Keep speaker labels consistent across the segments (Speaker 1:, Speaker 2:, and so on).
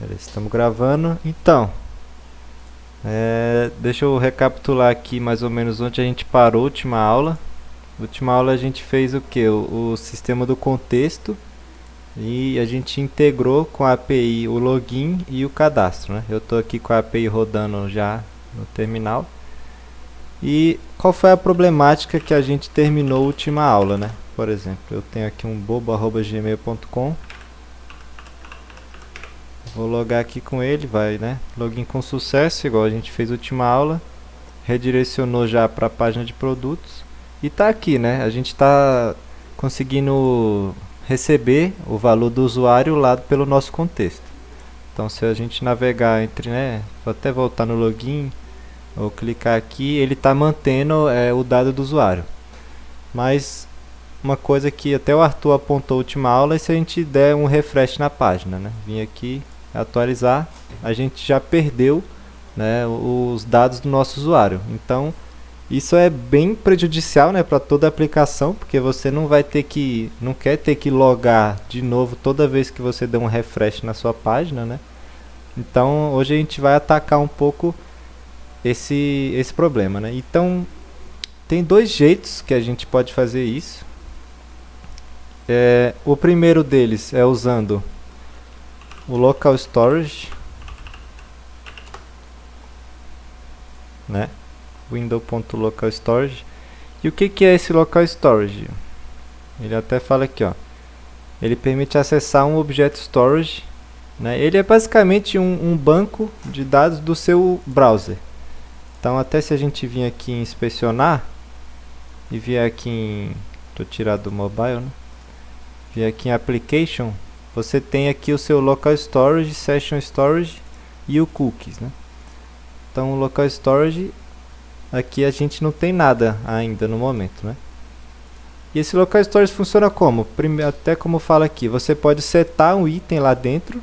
Speaker 1: Beleza, estamos gravando. Então, deixa eu recapitular aqui mais ou menos onde a gente parou a última aula. Na última aula a gente fez o que? O sistema do contexto e a gente integrou com a API o login e o cadastro, né? Eu estou aqui com a API rodando já no terminal. E qual foi a problemática que a gente terminou a última aula, né? Por exemplo, eu tenho aqui um bobo@gmail.com. Vou logar aqui com ele, vai, né? Login com sucesso, igual a gente fez na última aula. Redirecionou já para a página de produtos. E tá aqui, né? A gente está conseguindo receber o valor do usuário lá pelo nosso contexto. Então, se a gente navegar entre, né? Vou até voltar no login, ou clicar aqui, ele está mantendo o dado do usuário. Mas uma coisa que até o Arthur apontou na última aula é se a gente der um refresh na página, né? Vim aqui atualizar, a gente já perdeu, né, os dados do nosso usuário. Então, isso é bem prejudicial, né, para toda a aplicação, porque você não quer ter que logar de novo toda vez que você der um refresh na sua página, né? Então, hoje a gente vai atacar um pouco esse problema, né? Então, tem dois jeitos que a gente pode fazer isso. O primeiro deles é usando o local storage, né? Window.localstorage. E o que é esse local storage? Ele até fala aqui, ó. Ele permite acessar um objeto storage, né? Ele é basicamente um banco de dados do seu browser. Então, até se a gente vir aqui em inspecionar e vier aqui em, tô tirado do mobile, né? Vier aqui em application, você tem aqui o seu local storage, session storage e o cookies, né? Então, o local storage, aqui a gente não tem nada ainda no momento, né? E esse local storage funciona como? Até como fala aqui, você pode setar um item lá dentro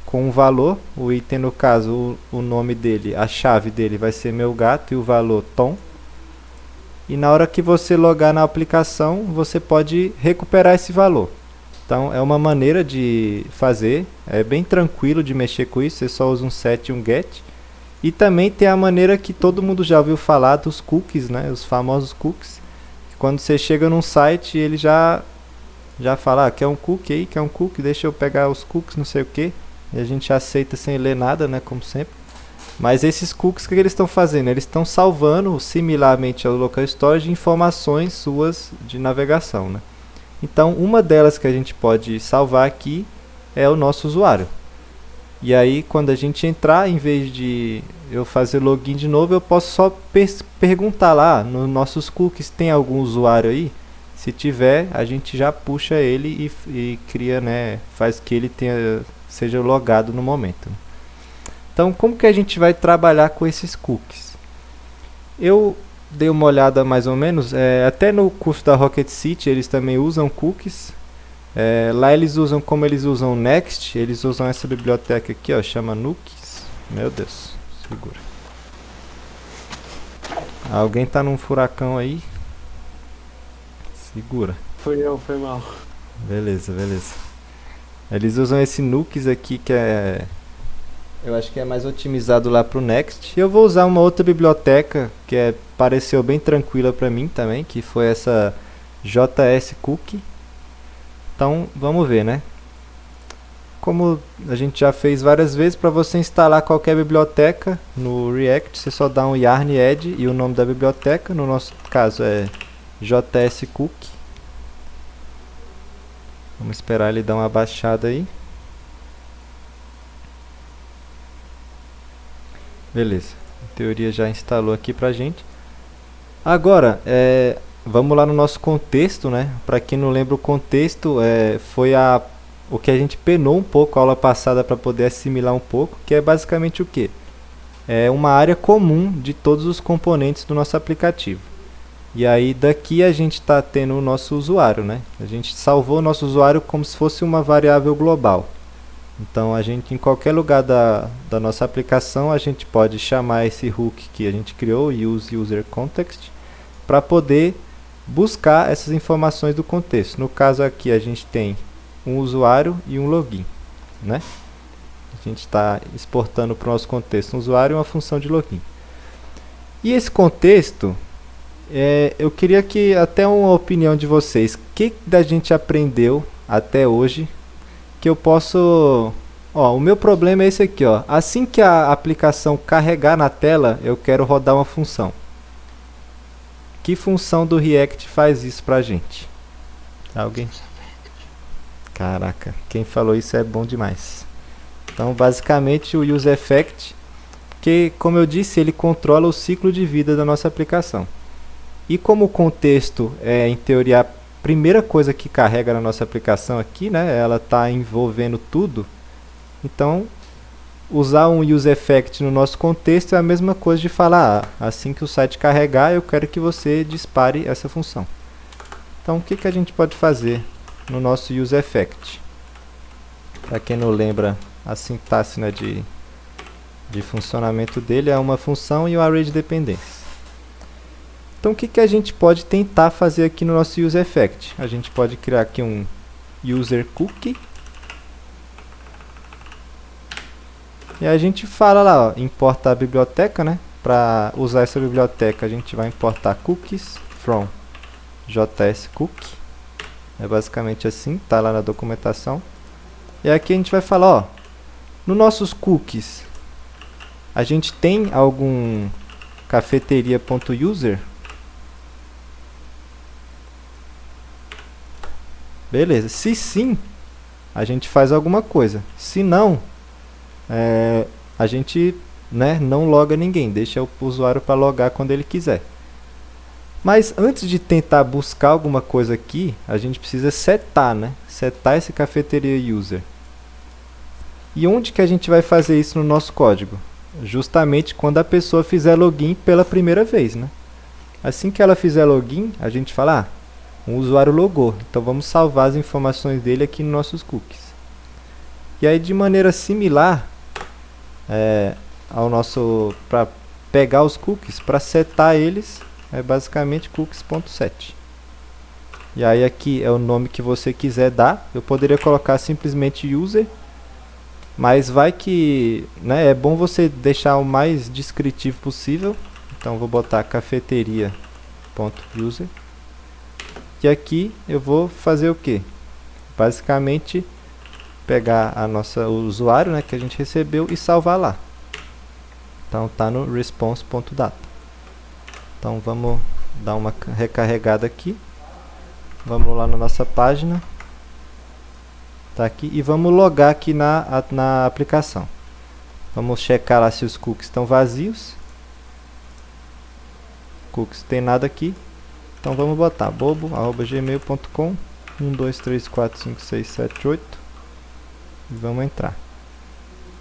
Speaker 1: com um valor. O item, no caso, o nome dele, a chave dele vai ser meu gato e o valor Tom. E na hora que você logar na aplicação, você pode recuperar esse valor. Então, é uma maneira de fazer, é bem tranquilo de mexer com isso, você só usa um set e um get. E também tem a maneira que todo mundo já ouviu falar dos cookies, né? Os famosos cookies. Quando você chega num site, ele já fala, quer um cookie aí, quer um cookie, deixa eu pegar os cookies, não sei o que. E a gente aceita sem ler nada, né? Como sempre. Mas esses cookies, o que eles estão fazendo? Eles estão salvando, similarmente ao local storage, informações suas de navegação, né? Então, uma delas que a gente pode salvar aqui é o nosso usuário. E aí, quando a gente entrar, em vez de eu fazer login de novo, eu posso só perguntar lá nos nossos cookies, tem algum usuário aí? Se tiver, a gente já puxa ele e cria, né, faz que ele seja logado no momento. Então, como que a gente vai trabalhar com esses cookies? Eu dei uma olhada mais ou menos, até no curso da Rocket City eles também usam cookies. Lá eles usam, como eles usam Next, eles usam essa biblioteca aqui, ó, chama Nukes. Meu Deus, segura. Alguém tá num furacão aí? Segura.
Speaker 2: Foi foi mal.
Speaker 1: Beleza, beleza. Eles usam esse Nukes aqui que eu acho que é mais otimizado lá pro Next. Eu vou usar uma outra biblioteca que pareceu bem tranquila para mim também, que foi essa JS Cookie. Então, vamos ver, né? Como a gente já fez várias vezes, para você instalar qualquer biblioteca no React, você só dá um yarn add e o nome da biblioteca. No nosso caso é JS Cookie. Vamos esperar ele dar uma baixada aí. Beleza, a teoria já instalou aqui pra gente. Agora, vamos lá no nosso contexto, né? Para quem não lembra o contexto, foi o que a gente penou um pouco a aula passada para poder assimilar um pouco, que é basicamente o que? É uma área comum de todos os componentes do nosso aplicativo. E aí daqui a gente está tendo o nosso usuário, né? A gente salvou o nosso usuário como se fosse uma variável global. Então a gente, em qualquer lugar da nossa aplicação, a gente pode chamar esse hook que a gente criou, use user context, para poder buscar essas informações do contexto. No caso aqui a gente tem um usuário e um login, né? A gente está exportando para o nosso contexto um usuário uma função de login. E esse contexto, eu queria que até uma opinião de vocês. O que da gente aprendeu até hoje que eu posso... Ó, o meu problema é esse aqui, ó. Assim que a aplicação carregar na tela, eu quero rodar uma função. Que função do React faz isso pra gente? Alguém? Caraca, quem falou isso é bom demais. Então, basicamente, o useEffect, que, como eu disse, ele controla o ciclo de vida da nossa aplicação. E como o contexto é, em teoria, a primeira coisa que carrega na nossa aplicação aqui, né? Ela está envolvendo tudo. Então, usar um useEffect no nosso contexto é a mesma coisa de falar, assim que o site carregar, eu quero que você dispare essa função. Então, o que a gente pode fazer no nosso useEffect? Para quem não lembra, a sintaxe, né, de funcionamento dele é uma função e um array de dependências. Então, o que a gente pode tentar fazer aqui no nosso useEffect? A gente pode criar aqui um user cookie. E a gente fala lá, ó, importa a biblioteca, né? Para usar essa biblioteca, a gente vai importar cookies from JSCookie. É basicamente assim, tá lá na documentação. E aqui a gente vai falar, ó, nos nossos cookies, a gente tem algum cafeteria.user? Beleza, se sim, a gente faz alguma coisa. Se não, a gente, né, não loga ninguém, deixa o usuário para logar quando ele quiser. Mas antes de tentar buscar alguma coisa aqui, a gente precisa setar, né? Setar esse cafeteria user. E onde que a gente vai fazer isso no nosso código? Justamente quando a pessoa fizer login pela primeira vez, né? Assim que ela fizer login, a gente fala, um usuário logou, então vamos salvar as informações dele aqui nos nossos cookies. E aí, de maneira similar, para pegar os cookies, para setar eles, é basicamente cookies.set. E aí aqui é o nome que você quiser dar. Eu poderia colocar simplesmente user, mas vai que, né, é bom você deixar o mais descritivo possível. Então vou botar cafeteria.user. E aqui eu vou fazer o que? Basicamente pegar o usuário, né, que a gente recebeu e salvar lá. Então tá no response.data. Então vamos dar uma recarregada aqui. Vamos lá na nossa página. Tá aqui e vamos logar aqui na aplicação. Vamos checar lá se os cookies estão vazios. Cookies tem nada aqui. Então vamos botar bobo@gmail.com 1 2 3 4 5 6 7 8 e vamos entrar.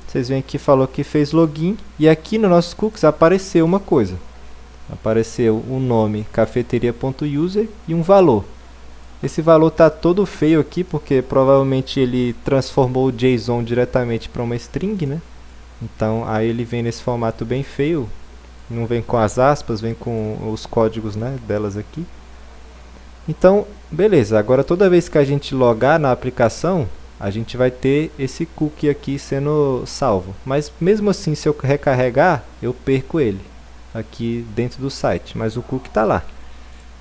Speaker 1: Vocês veem que falou que fez login e aqui no nossos cookies apareceu uma coisa. Apareceu o nome cafeteria.user e um valor. Esse valor está todo feio aqui porque provavelmente ele transformou o JSON diretamente para uma string, né? Então aí ele vem nesse formato bem feio. Não vem com as aspas, vem com os códigos, né, delas aqui. Então, beleza. Agora toda vez que a gente logar na aplicação, a gente vai ter esse cookie aqui sendo salvo. Mas mesmo assim, se eu recarregar, eu perco ele aqui dentro do site. Mas o cookie está lá.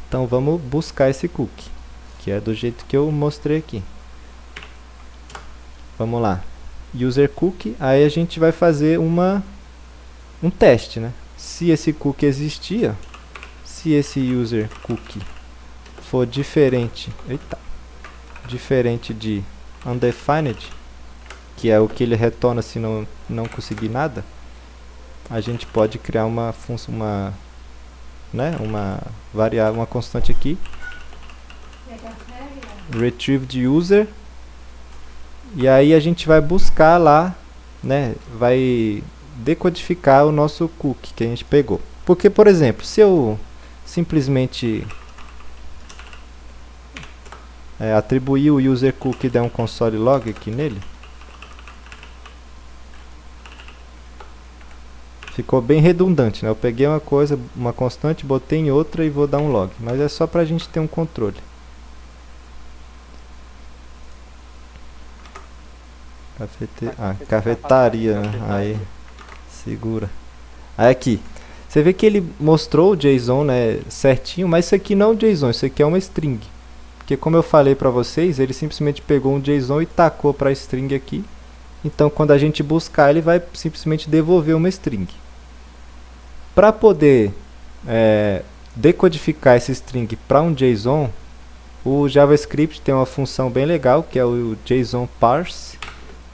Speaker 1: Então vamos buscar esse cookie, que é do jeito que eu mostrei aqui. Vamos lá. User cookie. Aí a gente vai fazer um teste, né? Se esse cookie existia, se esse user cookie for diferente de undefined, que é o que ele retorna se não conseguir nada, a gente pode criar uma função, uma variável, uma constante aqui, retrieve de user, e aí a gente vai buscar lá, né, vai decodificar o nosso cookie que a gente pegou. Porque, por exemplo, se eu simplesmente atribuir o user cookie e der um console log aqui nele, ficou bem redundante, né? Eu peguei uma coisa, uma constante, botei em outra e vou dar um log, mas é só para a gente ter um controle. Cafetaria, né? Aí, segura. Aí aqui, você vê que ele mostrou o JSON, né, certinho, mas isso aqui não é um JSON, isso aqui é uma string. Porque como eu falei pra vocês, ele simplesmente pegou um JSON e tacou pra string aqui. Então quando a gente buscar, ele vai simplesmente devolver uma string. Para poder decodificar esse string para um JSON, o JavaScript tem uma função bem legal, que é o JSON parse.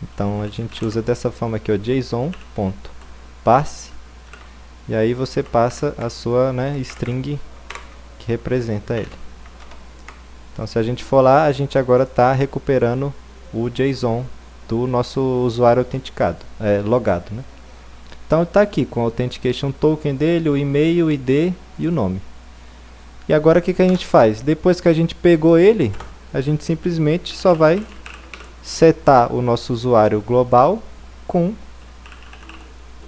Speaker 1: Então a gente usa dessa forma aqui, o JSON.parse. E aí você passa a sua, né, string que representa ele. Então se a gente for lá, a gente agora está recuperando o JSON do nosso usuário autenticado, logado, né? Então está aqui com o Authentication Token dele, o e-mail, o ID e o nome. E agora o que a gente faz? Depois que a gente pegou ele, a gente simplesmente só vai setar o nosso usuário global com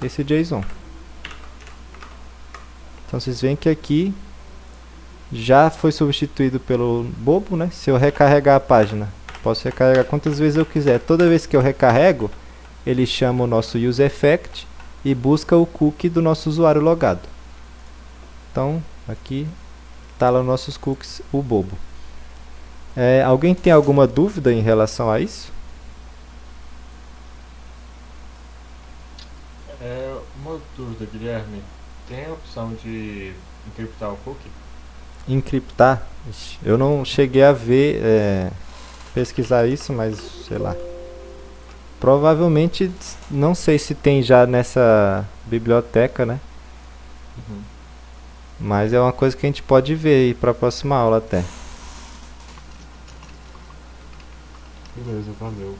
Speaker 1: esse JSON. Então vocês veem que aqui já foi substituído pelo bobo, né? Se eu recarregar a página, posso recarregar quantas vezes eu quiser. Toda vez que eu recarrego, ele chama o nosso useEffect e busca o cookie do nosso usuário logado. Então, aqui está lá os nossos cookies, o bobo. Alguém tem alguma dúvida em relação a isso?
Speaker 2: Uma dúvida, Guilherme. Tem a opção de encriptar o cookie?
Speaker 1: Encriptar? Ixi, eu não cheguei a ver, pesquisar isso, mas sei lá. Provavelmente, não sei se tem já nessa biblioteca, né?
Speaker 2: Uhum.
Speaker 1: Mas é uma coisa que a gente pode ver aí para a próxima aula até.
Speaker 2: Beleza, valeu.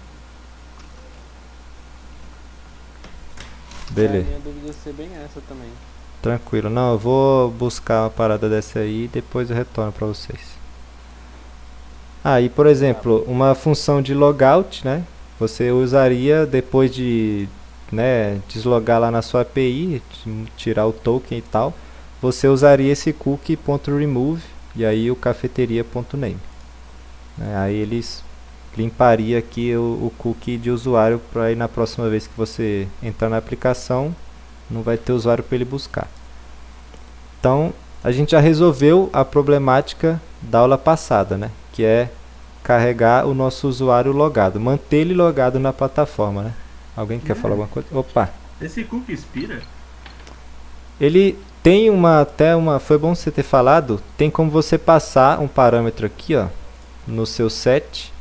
Speaker 1: Beleza.
Speaker 3: Minha dúvida ia ser bem essa também.
Speaker 1: Tranquilo. Não, eu vou buscar uma parada dessa aí e depois eu retorno para vocês. E por exemplo, uma função de logout, né? Você usaria depois de, né, deslogar lá na sua API, tirar o token e tal, você usaria esse cookie.remove e aí o cafeteria.name. Aí eles limparia aqui o cookie de usuário para aí na próxima vez que você entrar na aplicação, não vai ter usuário para ele buscar. Então, a gente já resolveu a problemática da aula passada, né? Que é carregar o nosso usuário logado, manter ele logado na plataforma, né? Alguém quer falar alguma coisa? Opa!
Speaker 4: Esse cookie expira?
Speaker 1: Ele tem foi bom você ter falado, tem como você passar um parâmetro aqui, ó, no seu set.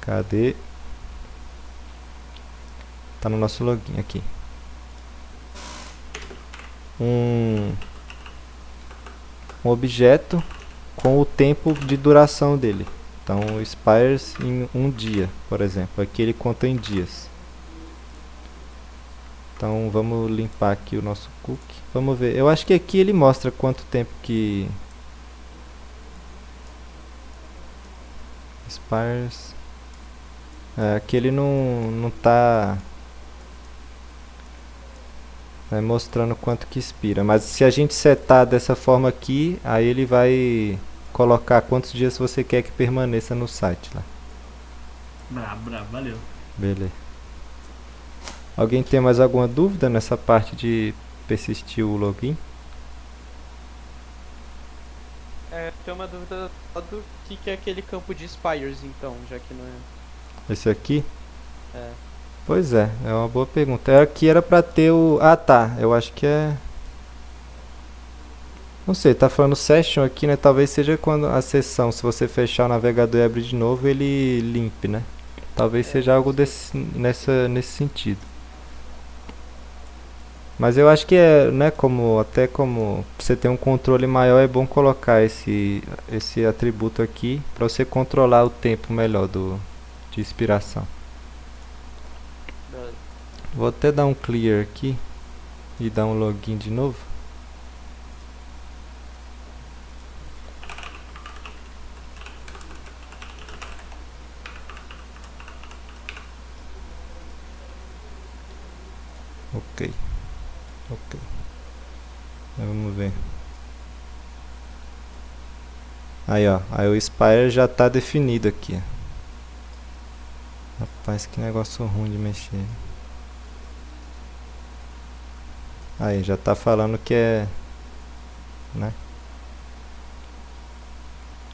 Speaker 1: Cadê? Tá no nosso login aqui. Um objeto com o tempo de duração dele. Então, expires em um dia, por exemplo. Aqui ele conta em dias. Então, vamos limpar aqui o nosso cookie. Vamos ver. Eu acho que aqui ele mostra quanto tempo que expires. Aqui ele não tá mostrando quanto que expira, mas se a gente setar dessa forma aqui, aí ele vai colocar quantos dias você quer que permaneça no site lá.
Speaker 4: Brabo, valeu.
Speaker 1: Beleza. Alguém tem mais alguma dúvida nessa parte de persistir o login?
Speaker 3: Tem uma dúvida do que é aquele campo de expires, então, já que não é...
Speaker 1: Esse aqui?
Speaker 3: É.
Speaker 1: Pois é uma boa pergunta. Aqui era pra ter o... tá, eu acho que é... Não sei, tá falando session aqui, né? Talvez seja quando a sessão, se você fechar o navegador e abrir de novo, ele limpe, né? Talvez seja algo nesse sentido. Mas eu acho que né, até como você ter um controle maior, é bom colocar esse atributo aqui para você controlar o tempo melhor de expiração. Vou até dar um clear aqui e dar um login de novo. Ok. Vamos ver. Aí ó, aí o expire já está definido aqui. A Rapaz, que negócio ruim de mexer. Aí, já tá falando que é, né?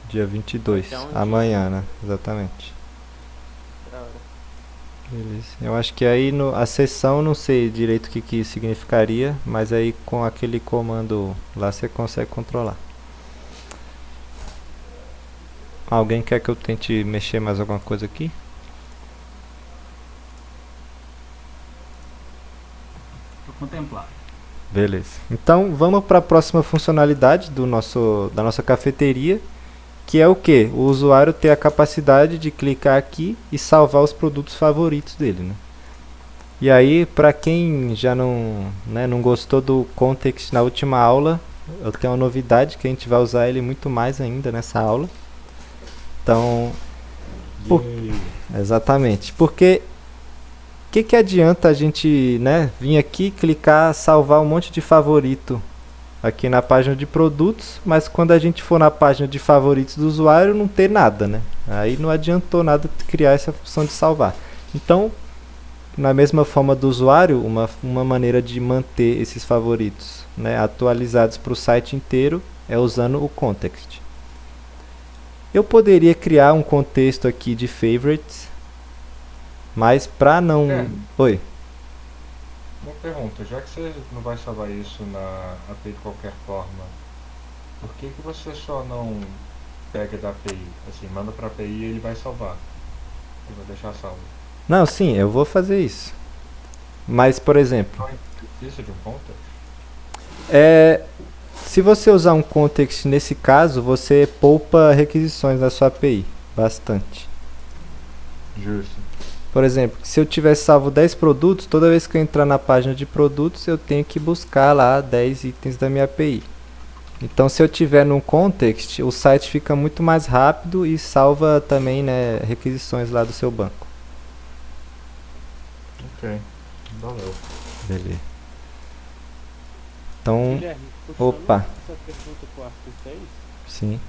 Speaker 1: Dia 22,
Speaker 3: Então,
Speaker 1: amanhã, né? Exatamente.
Speaker 3: Da hora.
Speaker 1: Beleza. Eu acho que aí a sessão, não sei direito o que que significaria, mas aí com aquele comando lá você consegue controlar. Alguém quer que eu tente mexer mais alguma coisa aqui?
Speaker 4: Vou contemplar.
Speaker 1: Beleza. Então vamos para a próxima funcionalidade da nossa cafeteria, que é o que? O usuário ter a capacidade de clicar aqui e salvar os produtos favoritos dele, né? E aí, para quem já não, né, não gostou do context na última aula, eu tenho uma novidade que a gente vai usar ele muito mais ainda nessa aula. Então, por- exatamente. Porque que adianta a gente, né, vir aqui, clicar, salvar um monte de favorito aqui na página de produtos, mas quando a gente for na página de favoritos do usuário não ter nada, né? Aí não adiantou nada criar essa função de salvar. Então, na mesma forma do usuário, uma maneira de manter esses favoritos, né, atualizados para o site inteiro é usando o context. Eu poderia criar um contexto aqui de favorites, mas para não...
Speaker 2: É.
Speaker 1: Oi.
Speaker 2: Uma pergunta, já que você não vai salvar isso na API de qualquer forma, por que que você só não pega da API, assim, manda pra API e ele vai salvar? Ele vai deixar salvo.
Speaker 1: Não, sim, eu vou fazer isso. Mas, por exemplo,
Speaker 2: Não precisa de um context?
Speaker 1: se você usar um context nesse caso, você poupa requisições na sua API, bastante.
Speaker 2: Justo.
Speaker 1: Por exemplo, se eu tivesse salvo 10 produtos, toda vez que eu entrar na página de produtos, eu tenho que buscar lá 10 itens da minha API. Então, se eu tiver num context, o site fica muito mais rápido e salva também, né, requisições lá do seu banco.
Speaker 2: Ok, valeu.
Speaker 1: Beleza. Então,
Speaker 5: Guilherme, puxando
Speaker 1: opa.
Speaker 5: essa pergunta que o Arthur fez,
Speaker 1: sim.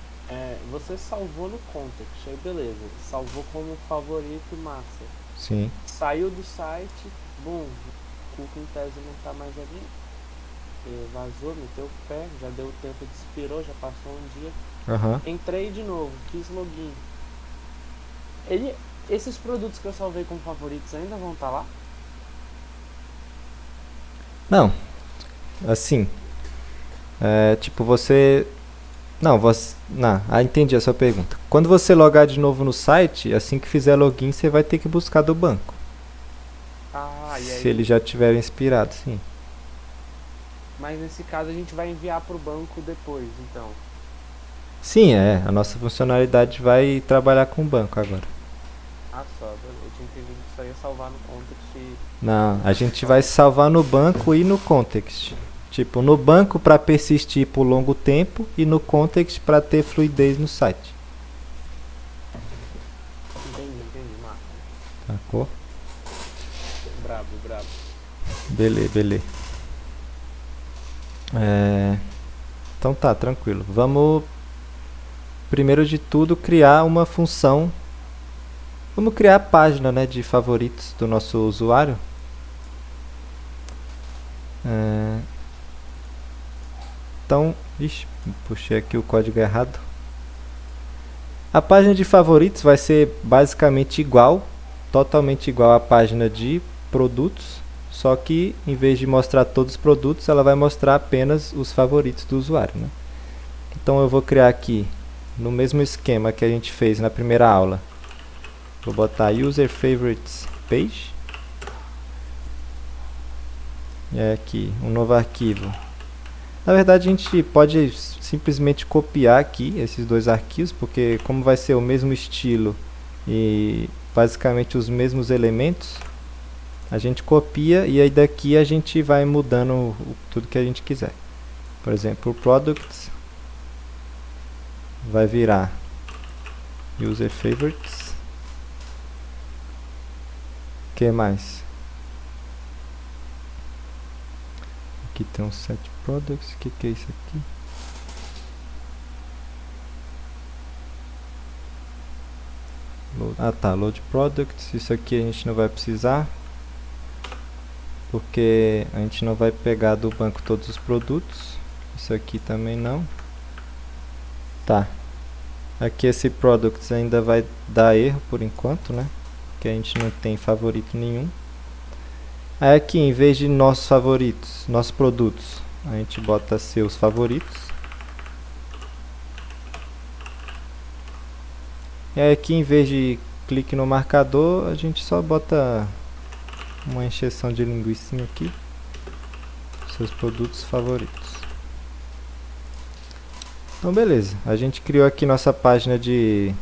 Speaker 5: você salvou no context, aí beleza, salvou como favorito massa.
Speaker 1: Sim.
Speaker 5: Saiu do site, bum, o cookie em tese não tá mais ali, vazou, meteu o pé, já deu tempo de expirou, já passou um dia.
Speaker 1: Aham.
Speaker 5: Entrei de novo, fiz login. Esses produtos que eu salvei como favoritos ainda vão estar lá?
Speaker 1: Não. Assim. Tipo, você. Não, você. Não, entendi a sua pergunta. Quando você logar de novo no site, assim que fizer login, você vai ter que buscar do banco.
Speaker 5: Ah, e aí?
Speaker 1: Se ele já tiver inspirado, sim.
Speaker 5: Mas nesse caso a gente vai enviar pro banco depois, então.
Speaker 1: Sim, a nossa funcionalidade vai trabalhar com o banco agora.
Speaker 5: Ah, só, eu tinha entendido que só ia salvar no context e...
Speaker 1: Não, a gente vai salvar no banco e no context. Tipo, no banco para persistir por longo tempo e no context para ter fluidez no site.
Speaker 5: Entendi, massa.
Speaker 1: Sacou?
Speaker 5: Brabo.
Speaker 1: Beleza. Então tá, tranquilo. Vamos, primeiro de tudo, criar uma função. Vamos criar a página, né, de favoritos do nosso usuário. Então, puxei aqui o código errado. A página de favoritos vai ser basicamente igual, totalmente igual à página de produtos, só que em vez de mostrar todos os produtos, ela vai mostrar apenas os favoritos do usuário, né? Então eu vou criar aqui, no mesmo esquema que a gente fez na primeira aula, vou botar User Favorites Page. E aqui, um novo arquivo. Na verdade, a gente pode simplesmente copiar aqui esses dois arquivos, porque como vai ser o mesmo estilo e basicamente os mesmos elementos, a gente copia e aí daqui a gente vai mudando tudo que a gente quiser. Por exemplo, o Products vai virar User Favorites. O que mais? Aqui tem um set products. O que é isso aqui? Load products, isso aqui a gente não vai precisar, porque a gente não vai pegar do banco todos os produtos. Isso aqui também não. Tá. Aqui esse products ainda vai dar erro por enquanto, né? Que a gente não tem favorito nenhum. Aí aqui, em vez de nossos favoritos, nossos produtos, a gente bota seus favoritos. E aí aqui, em vez de clique no marcador, a gente só bota uma encheção de linguiça aqui. Seus produtos favoritos. Então beleza, a gente criou aqui nossa página de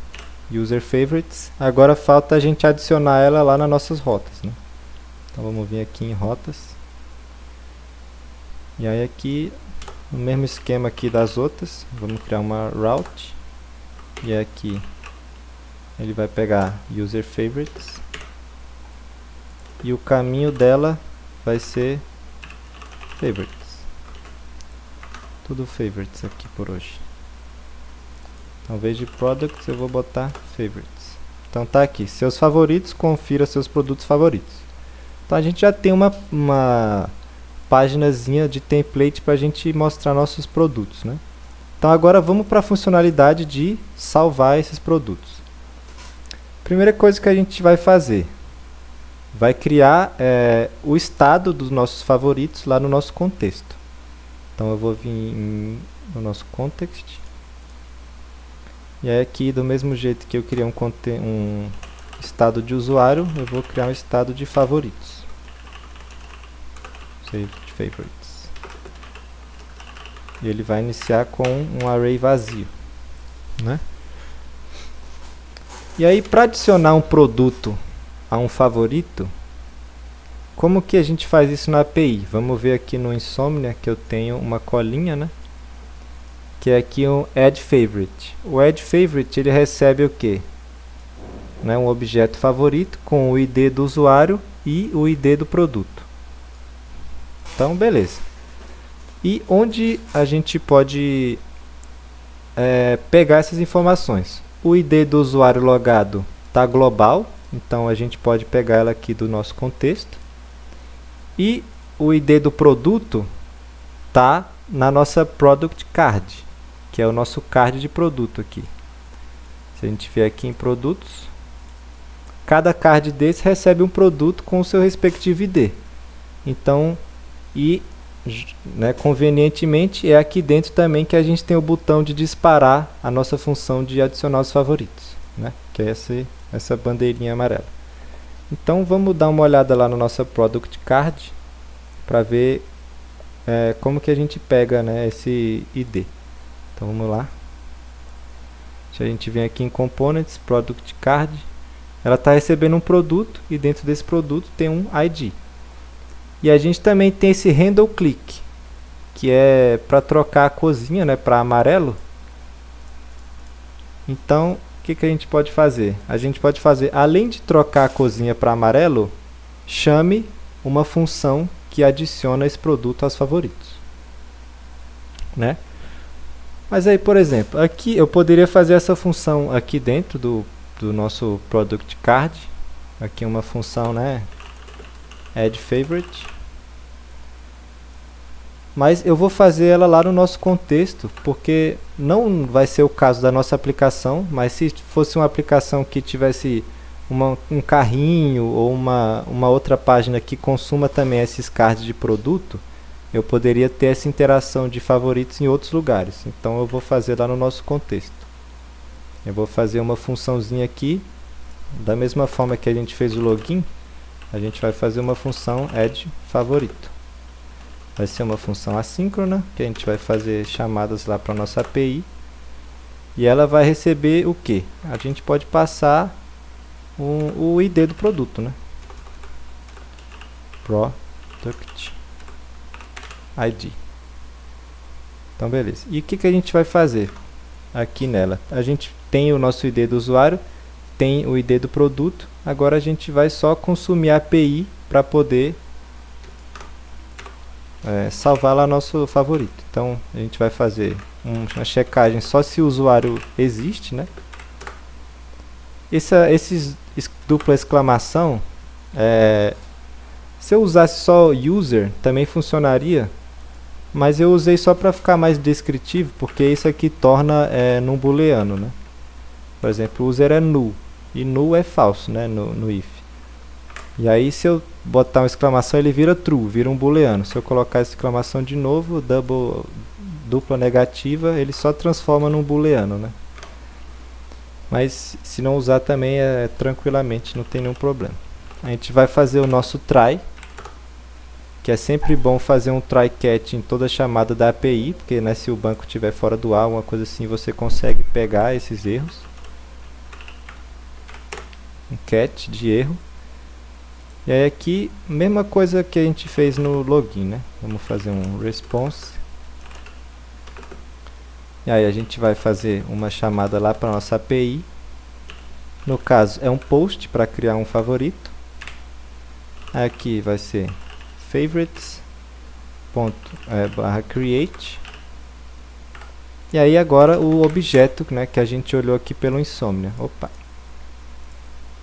Speaker 1: User Favorites. Agora falta a gente adicionar ela lá nas nossas rotas, né? Então vamos vir aqui em rotas. E aí aqui, no mesmo esquema aqui das outras, vamos criar uma route. E aqui ele vai pegar User Favorites. E o caminho dela vai ser Favorites. Tudo Favorites aqui por hoje. Então, ao invés de Products, eu vou botar Favorites. Então tá aqui, seus favoritos, confira seus produtos favoritos. Então a gente já tem uma paginazinha de template para a gente mostrar nossos produtos, né? Então agora vamos para a funcionalidade de salvar esses produtos. Primeira coisa que a gente vai fazer, vai criar o estado dos nossos favoritos lá no nosso contexto. Então eu vou vir no nosso context. E aí aqui, do mesmo jeito que eu criei um estado de usuário, eu vou criar um estado de favoritos. Save favorites. E ele vai iniciar com um array vazio, né? E aí, para adicionar um produto a um favorito, como que a gente faz isso na API? Vamos ver aqui no Insomnia que eu tenho uma colinha, né? Que é aqui um add favorite. O add favorite ele recebe o que? Né? Um objeto favorito com o ID do usuário e o ID do produto. Então, beleza. E onde a gente pode pegar essas informações? O ID do usuário logado está global, então a gente pode pegar ela aqui do nosso contexto. E o ID do produto está na nossa product card, que é o nosso card de produto aqui. Se a gente vier aqui em produtos, cada card desse recebe um produto com o seu respectivo ID. Então, convenientemente, é aqui dentro também que a gente tem o botão de disparar a nossa função de adicionar os favoritos, né? Que é essa bandeirinha amarela. Então vamos dar uma olhada lá no nosso Product Card para ver como que a gente pega, né, esse ID. Então vamos lá. Se a gente vem aqui em Components, Product Card, ela está recebendo um produto e dentro desse produto tem um ID. E a gente também tem esse Handle Click, que é para trocar a corzinha, né, para amarelo. Então, o que a gente pode fazer? A gente pode fazer, além de trocar a corzinha para amarelo, chame uma função que adiciona esse produto aos favoritos, né? Mas aí, por exemplo, aqui eu poderia fazer essa função aqui dentro do nosso Product Card. Aqui uma função, né, add favorite. Mas eu vou fazer ela lá no nosso contexto, porque não vai ser o caso da nossa aplicação, mas se fosse uma aplicação que tivesse um carrinho ou uma outra página que consuma também esses cards de produto, eu poderia ter essa interação de favoritos em outros lugares. Então eu vou fazer lá no nosso contexto. Eu vou fazer uma funçãozinha aqui, da mesma forma que a gente fez o login, a gente vai fazer uma função add favorito. Vai ser uma função assíncrona, que a gente vai fazer chamadas lá para a nossa API. E ela vai receber o que? A gente pode passar o ID do produto, né? Product ID. Então, beleza. E o que a gente vai fazer aqui nela? A gente tem o nosso ID do usuário, tem o ID do produto. Agora a gente vai só consumir a API para poder salvar lá nosso favorito. Então a gente vai fazer uma checagem só se o usuário existe, né? esses dupla exclamação, se eu usasse só user também funcionaria, mas eu usei só para ficar mais descritivo, porque isso aqui torna num booleano, né? Por exemplo, o user é null, e null é falso, né, no if. E aí se eu botar uma exclamação ele vira true, vira um booleano. Se eu colocar essa exclamação de novo, dupla negativa, ele só transforma num booleano, né? Mas se não usar também tranquilamente, não tem nenhum problema. A gente vai fazer o nosso try, que é sempre bom fazer um try catch em toda chamada da API, porque né, se o banco estiver fora do ar, uma coisa assim, você consegue pegar esses erros. Um catch de erro. E aí aqui, mesma coisa que a gente fez no login, né? Vamos fazer um response. E aí a gente vai fazer uma chamada lá para nossa API. No caso é um post para criar um favorito. Aqui vai ser favorites /create. E aí agora o objeto, né, que a gente olhou aqui pelo Insomnia. Opa.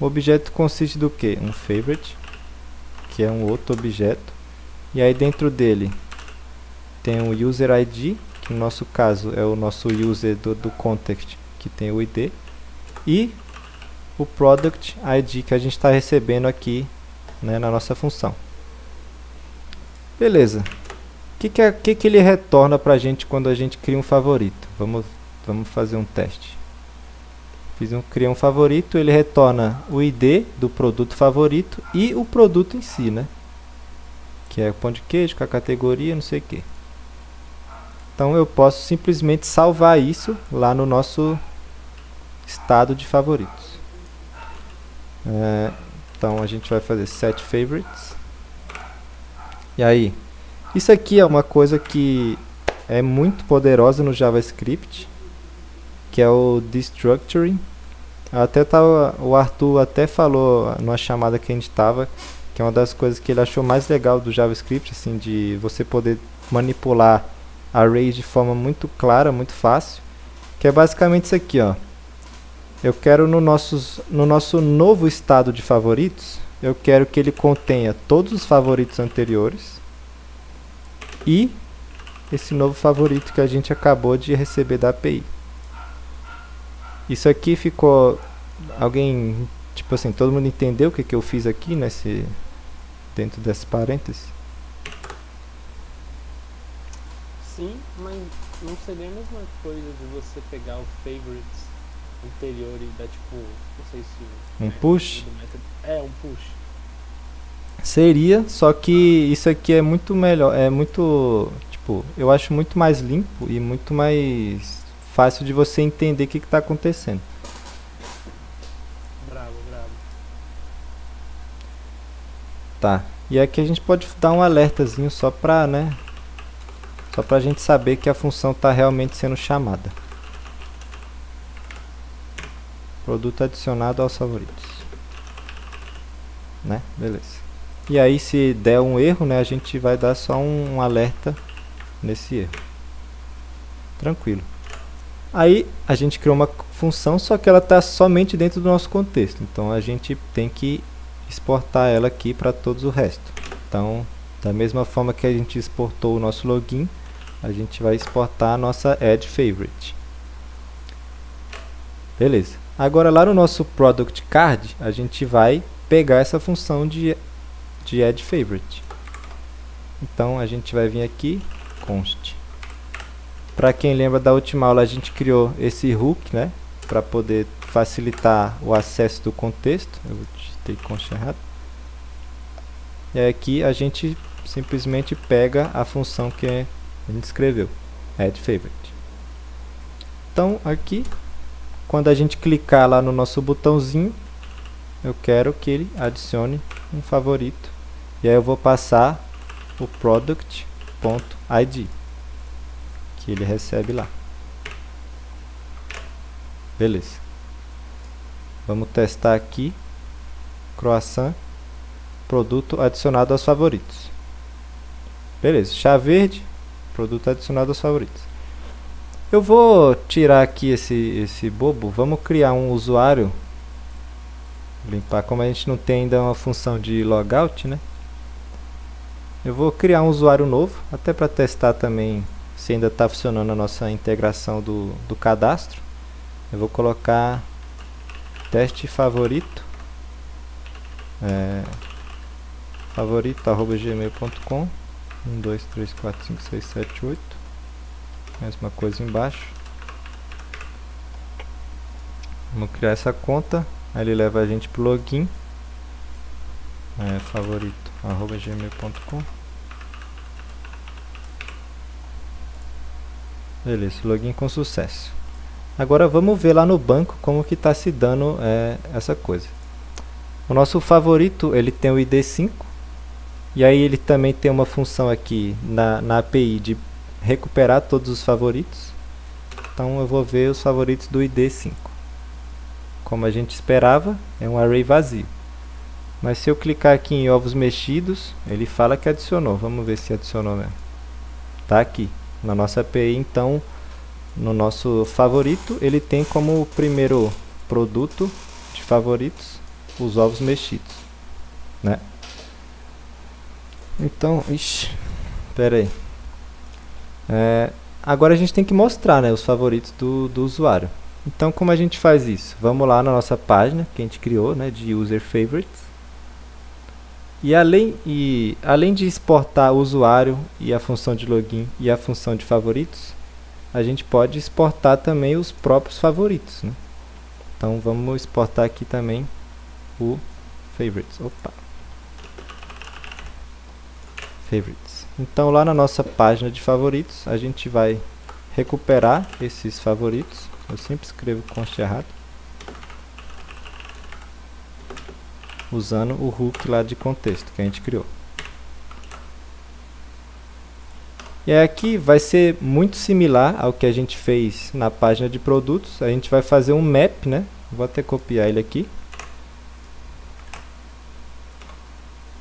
Speaker 1: O objeto consiste do que? Um favorite, que é um outro objeto. E aí dentro dele tem um user ID, que no nosso caso é o nosso user do context, que tem o ID. E o product ID que a gente está recebendo aqui, né, na nossa função. Beleza. O que ele retorna para a gente quando a gente cria um favorito? Vamos fazer um teste. Criei um favorito, ele retorna o ID do produto favorito e o produto em si, né? Que é o pão de queijo com a categoria, não sei o que. Então eu posso simplesmente salvar isso lá no nosso estado de favoritos. Então a gente vai fazer set favorites. E aí, isso aqui é uma coisa que é muito poderosa no JavaScript, que é o destructuring. O Arthur até falou numa chamada que a gente estava, que é uma das coisas que ele achou mais legal do JavaScript, assim, de você poder manipular arrays de forma muito clara, muito fácil, que é basicamente isso aqui, ó. Eu quero no nosso novo estado de favoritos, eu quero que ele contenha todos os favoritos anteriores e esse novo favorito que a gente acabou de receber da API. Isso aqui ficou... Alguém... Tipo assim, todo mundo entendeu o que eu fiz aqui dentro desse parênteses?
Speaker 5: Sim, mas não seria a mesma coisa de você pegar o favorites anterior e dar tipo... Não sei se...
Speaker 1: Um push?
Speaker 5: Um push.
Speaker 1: Seria, só que isso aqui é muito melhor. É muito... Tipo, eu acho muito mais limpo e muito mais... fácil de você entender o que está acontecendo.
Speaker 5: Bravo.
Speaker 1: Tá. E aqui a gente pode dar um alertazinho só pra, né? Só pra gente saber que a função está realmente sendo chamada. Produto adicionado aos favoritos. Né? Beleza. E aí se der um erro, né? A gente vai dar só um alerta nesse erro. Tranquilo. Aí a gente criou uma função, só que ela está somente dentro do nosso contexto. Então a gente tem que exportar ela aqui para todos o resto. Então, da mesma forma que a gente exportou o nosso login, a gente vai exportar a nossa add favorite. Beleza. Agora lá no nosso product card, a gente vai pegar essa função de add favorite. Então a gente vai vir aqui, const. Para quem lembra da última aula, a gente criou esse hook, né, para poder facilitar o acesso do contexto. Eu vou ter const errado. E aqui a gente simplesmente pega a função que a gente escreveu, add favorite. Então aqui, quando a gente clicar lá no nosso botãozinho, eu quero que ele adicione um favorito. E aí eu vou passar o product.id. que ele recebe lá. Beleza. Vamos testar aqui. Croissant. Produto adicionado aos favoritos. Beleza. Chá verde. Produto adicionado aos favoritos. Eu vou tirar aqui esse bobo. Vamos criar um usuário Limpar, como a gente não tem ainda uma função de logout, né? Eu vou criar um usuário novo, até para testar também se ainda está funcionando a nossa integração do cadastro. Eu vou colocar teste favorito, favorito@gmail.com, 1 2 3 4 5 6 7 8, mesma coisa embaixo. Vamos criar essa conta, aí ele leva a gente pro login, favorito@gmail.com. Beleza, login com sucesso. Agora vamos ver lá no banco como que está se dando essa coisa. O nosso favorito, ele tem o ID 5, e aí ele também tem uma função aqui na API de recuperar todos os favoritos. Então eu vou ver os favoritos do ID 5. Como a gente esperava, é um array vazio. Mas se eu clicar aqui em ovos mexidos, ele fala que adicionou. Vamos ver se adicionou mesmo. Tá aqui na nossa API, então no nosso favorito ele tem como primeiro produto de favoritos os ovos mexidos, né? Então, espera aí. Agora a gente tem que mostrar, né, os favoritos do usuário. Então, como a gente faz isso? Vamos lá na nossa página que a gente criou, né, de User Favorites. E além de exportar o usuário e a função de login e a função de favoritos, a gente pode exportar também os próprios favoritos, né? Então vamos exportar aqui também o favorites. Favorites. Então lá na nossa página de favoritos, a gente vai recuperar esses favoritos. Eu sempre escrevo const errado, usando o hook lá de contexto que a gente criou. E aqui vai ser muito similar ao que a gente fez na página de produtos. A gente vai fazer um map, né? Vou até copiar ele aqui.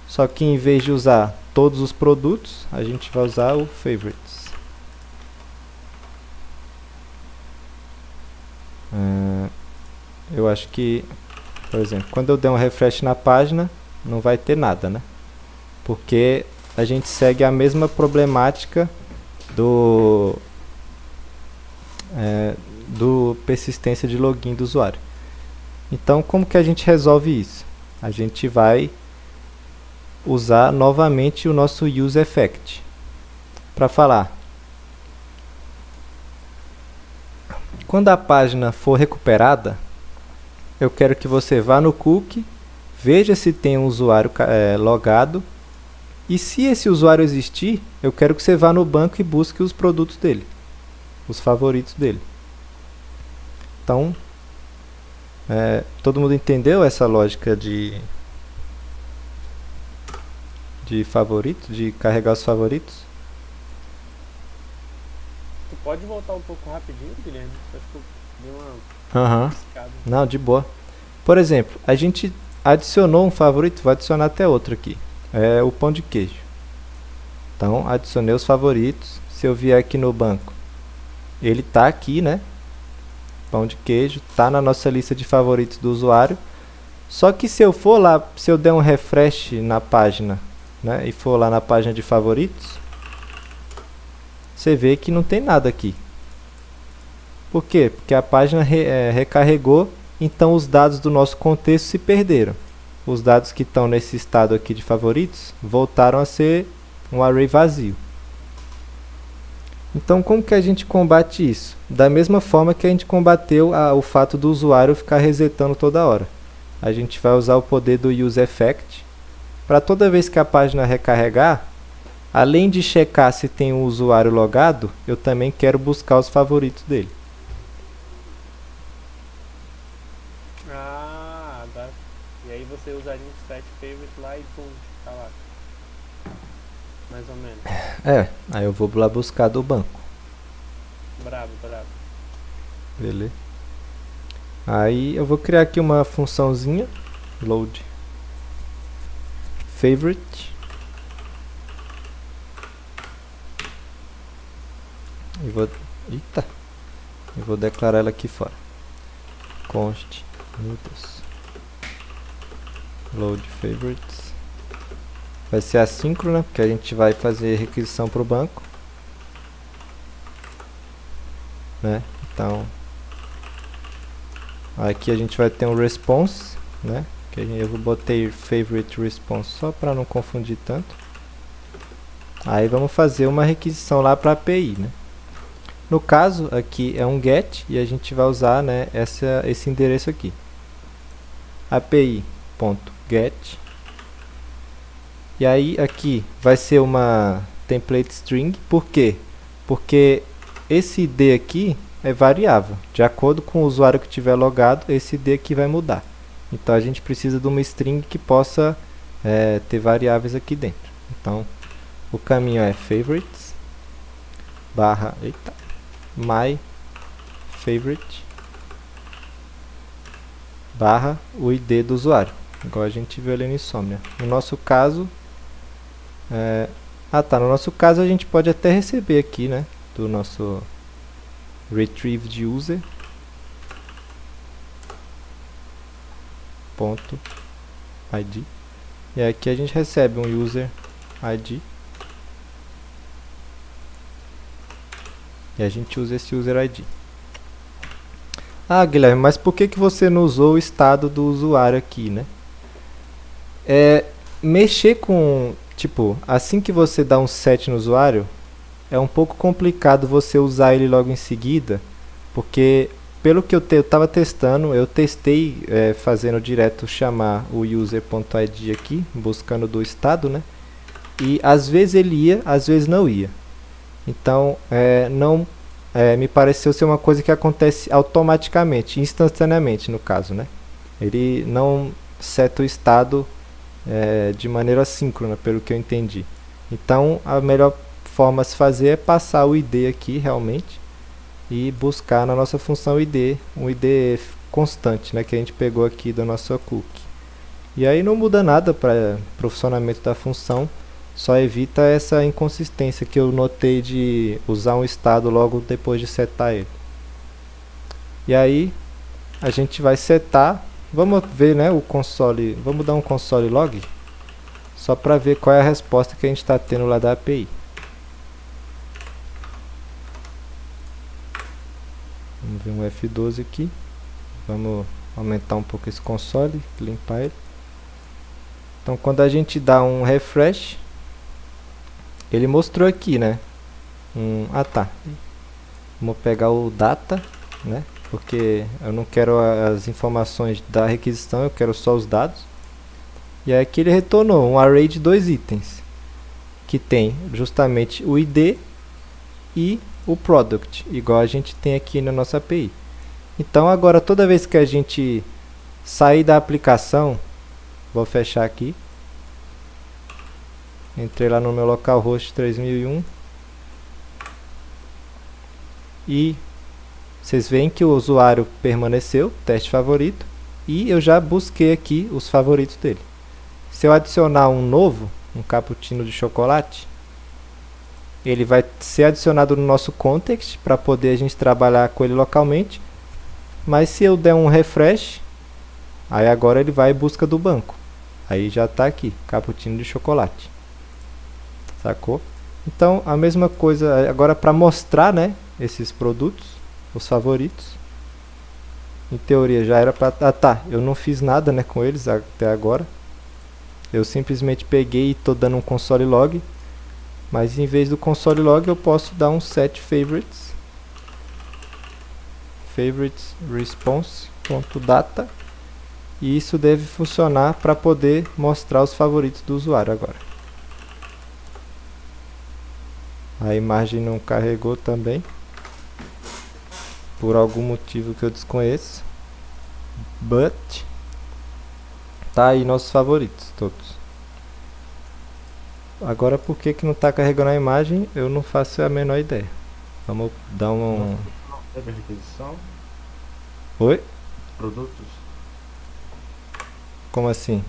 Speaker 1: Só que em vez de usar todos os produtos, a gente vai usar o favorites. Eu acho que, por exemplo, quando eu der um refresh na página, não vai ter nada, né? Porque a gente segue a mesma problemática do persistência de login do usuário. Então, como que a gente resolve isso? A gente vai usar novamente o nosso useEffect para falar. Quando a página for recuperada, eu quero que você vá no cookie, veja se tem um usuário logado, e se esse usuário existir, eu quero que você vá no banco e busque os produtos dele, os favoritos dele. Então, todo mundo entendeu essa lógica de favoritos, de carregar os favoritos?
Speaker 5: Tu pode voltar um pouco rapidinho, Guilherme? Acho que eu dei uma piscada.
Speaker 1: Não, de boa. Por exemplo, a gente adicionou um favorito, vou adicionar até outro aqui. É o pão de queijo. Então, adicionei os favoritos. Se eu vier aqui no banco, ele está aqui, né? Pão de queijo, está na nossa lista de favoritos do usuário. Só que se eu for lá, se eu der um refresh na página, né, e for lá na página de favoritos, você vê que não tem nada aqui. Por quê? Porque a página recarregou, então os dados do nosso contexto se perderam. Os dados que estão nesse estado aqui de favoritos voltaram a ser um array vazio. Então, como que a gente combate isso? Da mesma forma que a gente combateu o fato do usuário ficar resetando toda hora. A gente vai usar o poder do useEffect para toda vez que a página recarregar, além de checar se tem um usuário logado, eu também quero buscar os favoritos dele.
Speaker 5: Agora. E aí você usaria um set favorite lá e pum, tá lá. Mais ou menos.
Speaker 1: Aí eu vou lá buscar do banco.
Speaker 5: Brabo.
Speaker 1: Beleza. Aí eu vou criar aqui uma funçãozinha, load favorite. E vou declarar ela aqui fora. Const mudas load favorites. Vai ser assíncrona, porque a gente vai fazer requisição para o banco, né? Então, aqui a gente vai ter um response, né? Que eu botei favorite response só para não confundir tanto. Aí vamos fazer uma requisição lá para a API, né? No caso aqui é um get e a gente vai usar, né, esse endereço aqui, api.get. E aí aqui vai ser uma template string. Por quê? Porque esse ID aqui é variável. De acordo com o usuário que tiver logado, esse ID aqui vai mudar. Então a gente precisa de uma string que possa ter variáveis aqui dentro. Então o caminho é favorites barra my favorite barra o ID do usuário, igual a gente viu ali no Insomnia. No nosso caso, no nosso caso a gente pode até receber aqui, né, do nosso retrieved user ponto id, e aqui a gente recebe um user id e a gente usa esse user id. Ah, Guilherme, mas por que você não usou o estado do usuário aqui, né? Mexer com, tipo, assim que você dá um set no usuário, é um pouco complicado você usar ele logo em seguida, porque pelo que eu estava testando, eu testei fazendo direto chamar o user.id aqui, buscando do estado, né? E às vezes ele ia, às vezes não ia. Então, me pareceu ser uma coisa que acontece automaticamente, instantaneamente no caso, né? Ele não seta o estado de maneira síncrona, pelo que eu entendi. Então, a melhor forma a se fazer é passar o ID aqui realmente e buscar na nossa função ID, um ID constante, né, que a gente pegou aqui da nossa cookie. E aí não muda nada para o funcionamento da função, só evita essa inconsistência que eu notei de usar um estado logo depois de setar ele. E aí a gente vai setar, vamos ver, né, o console, vamos dar um console log, só para ver qual é a resposta que a gente está tendo lá da API. Vamos ver um F12 aqui, vamos aumentar um pouco esse console, limpar ele. Então quando a gente dá um refresh, ele mostrou aqui, né? Vamos pegar o data, né? Porque eu não quero as informações da requisição, eu quero só os dados. E aí aqui ele retornou um array de 2 itens, que tem justamente o ID e o product, igual a gente tem aqui na nossa API. Então agora toda vez que a gente sair da aplicação, vou fechar aqui. Entrei lá no meu localhost 3001 e vocês veem que o usuário permaneceu, teste favorito, e eu já busquei aqui os favoritos dele. Se eu adicionar um novo, um cappuccino de chocolate, ele vai ser adicionado no nosso context para poder a gente trabalhar com ele localmente. Mas se eu der um refresh, aí agora ele vai em busca do banco. Aí já está aqui, cappuccino de chocolate. Sacou? Então a mesma coisa agora para mostrar, né, esses produtos, os favoritos. Em teoria já era para... eu não fiz nada, né, com eles até agora. Eu simplesmente peguei e estou dando um console log. Mas em vez do console log eu posso dar um set favorites. Favorites response.data. E isso deve funcionar para poder mostrar os favoritos do usuário agora. A imagem não carregou também, por algum motivo que eu desconheço. But tá aí nossos favoritos todos. Agora por que não está carregando a imagem, eu não faço a menor ideia. Vamos dar um...
Speaker 2: Não teve requisição?
Speaker 1: Oi?
Speaker 2: Produtos?
Speaker 1: Como assim?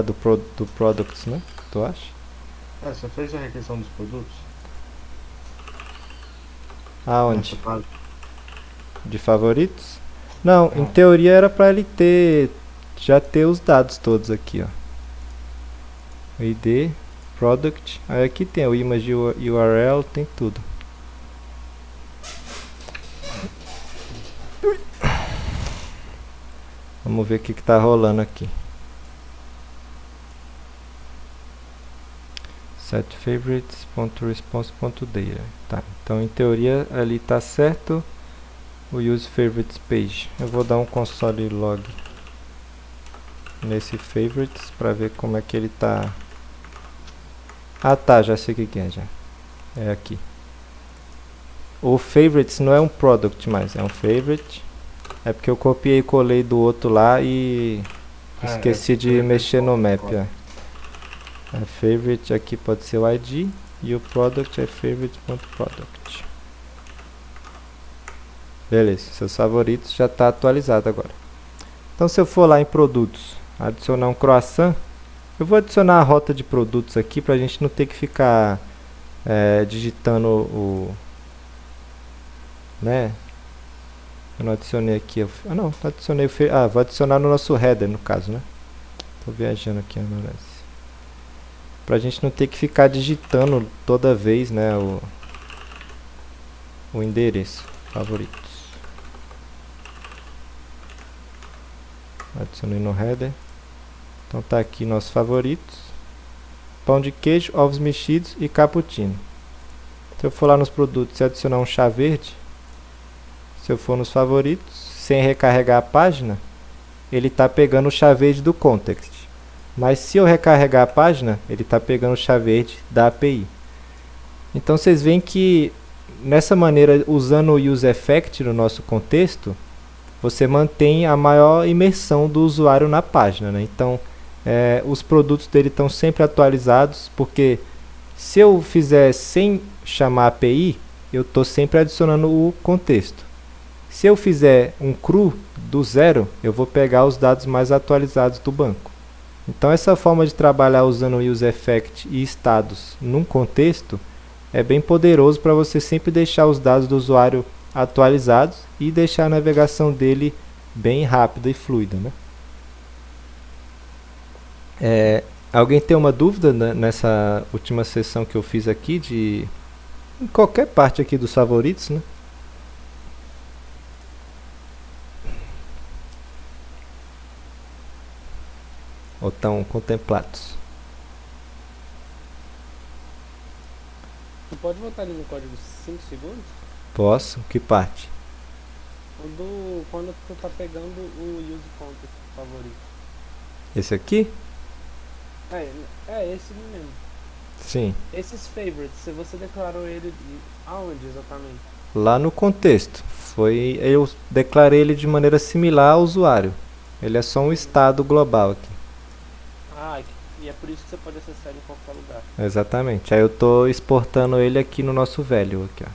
Speaker 1: Do products, né? Tu acha?
Speaker 2: Você fez a requisição dos produtos?
Speaker 1: Aonde?
Speaker 2: Nessa fase?
Speaker 1: De favoritos? Não, em teoria era para ele ter já ter os dados todos aqui, ó. ID, product, aí aqui tem o image URL, tem tudo. Vamos ver o que tá rolando aqui. Set favorites.response.data. Tá, então em teoria ali tá certo o use favorites page. Eu vou dar um console log nesse favorites para ver como é que ele tá. Ah tá, já sei o que é já. É aqui. O favorites não é um product mais, é um favorite. É porque eu copiei e colei do outro lá e esqueci de mexer no map. A favorite aqui pode ser o ID e o product é favorite.product. Beleza, seus favoritos já está atualizado agora. Então se eu for lá em produtos, adicionar um croissant, eu vou adicionar a rota de produtos aqui para a gente não ter que ficar digitando o... né? Eu não adicionei aqui. Não, adicionei o vou adicionar no nosso header, no caso, né? Tô viajando aqui, pra gente não ter que ficar digitando toda vez, né, o endereço. Favoritos. Adicionei no header. Então tá aqui nossos favoritos. Pão de queijo, ovos mexidos e cappuccino. Se eu for lá nos produtos e adicionar um chá verde, se eu for nos favoritos, sem recarregar a página, ele está pegando o chá verde do context. Mas se eu recarregar a página, ele está pegando o chá verde da API. Então vocês veem que nessa maneira, usando o useEffect no nosso contexto, você mantém a maior imersão do usuário na página, né? Então os produtos dele estão sempre atualizados, porque se eu fizer sem chamar a API, eu estou sempre adicionando o contexto. Se eu fizer um cru do zero, eu vou pegar os dados mais atualizados do banco. Então essa forma de trabalhar usando o useEffect e estados num contexto é bem poderoso para você sempre deixar os dados do usuário atualizados e deixar a navegação dele bem rápida e fluida, né? Alguém tem uma dúvida nessa última sessão que eu fiz aqui em qualquer parte aqui dos favoritos, né? Ou estão contemplados?
Speaker 5: Tu pode voltar ali no código 5 segundos?
Speaker 1: Posso? Que parte?
Speaker 5: Quando tu tá pegando o use context favorito.
Speaker 1: Esse aqui?
Speaker 5: Esse mesmo.
Speaker 1: Sim.
Speaker 5: Esses favorites, se você declarou ele aonde exatamente?
Speaker 1: Lá no contexto. Eu declarei ele de maneira similar ao usuário. Ele é só um estado global aqui.
Speaker 5: E é por isso que você pode acessar ele em qualquer lugar.
Speaker 1: Exatamente. Aí eu tô exportando ele aqui no nosso velho aqui, ó.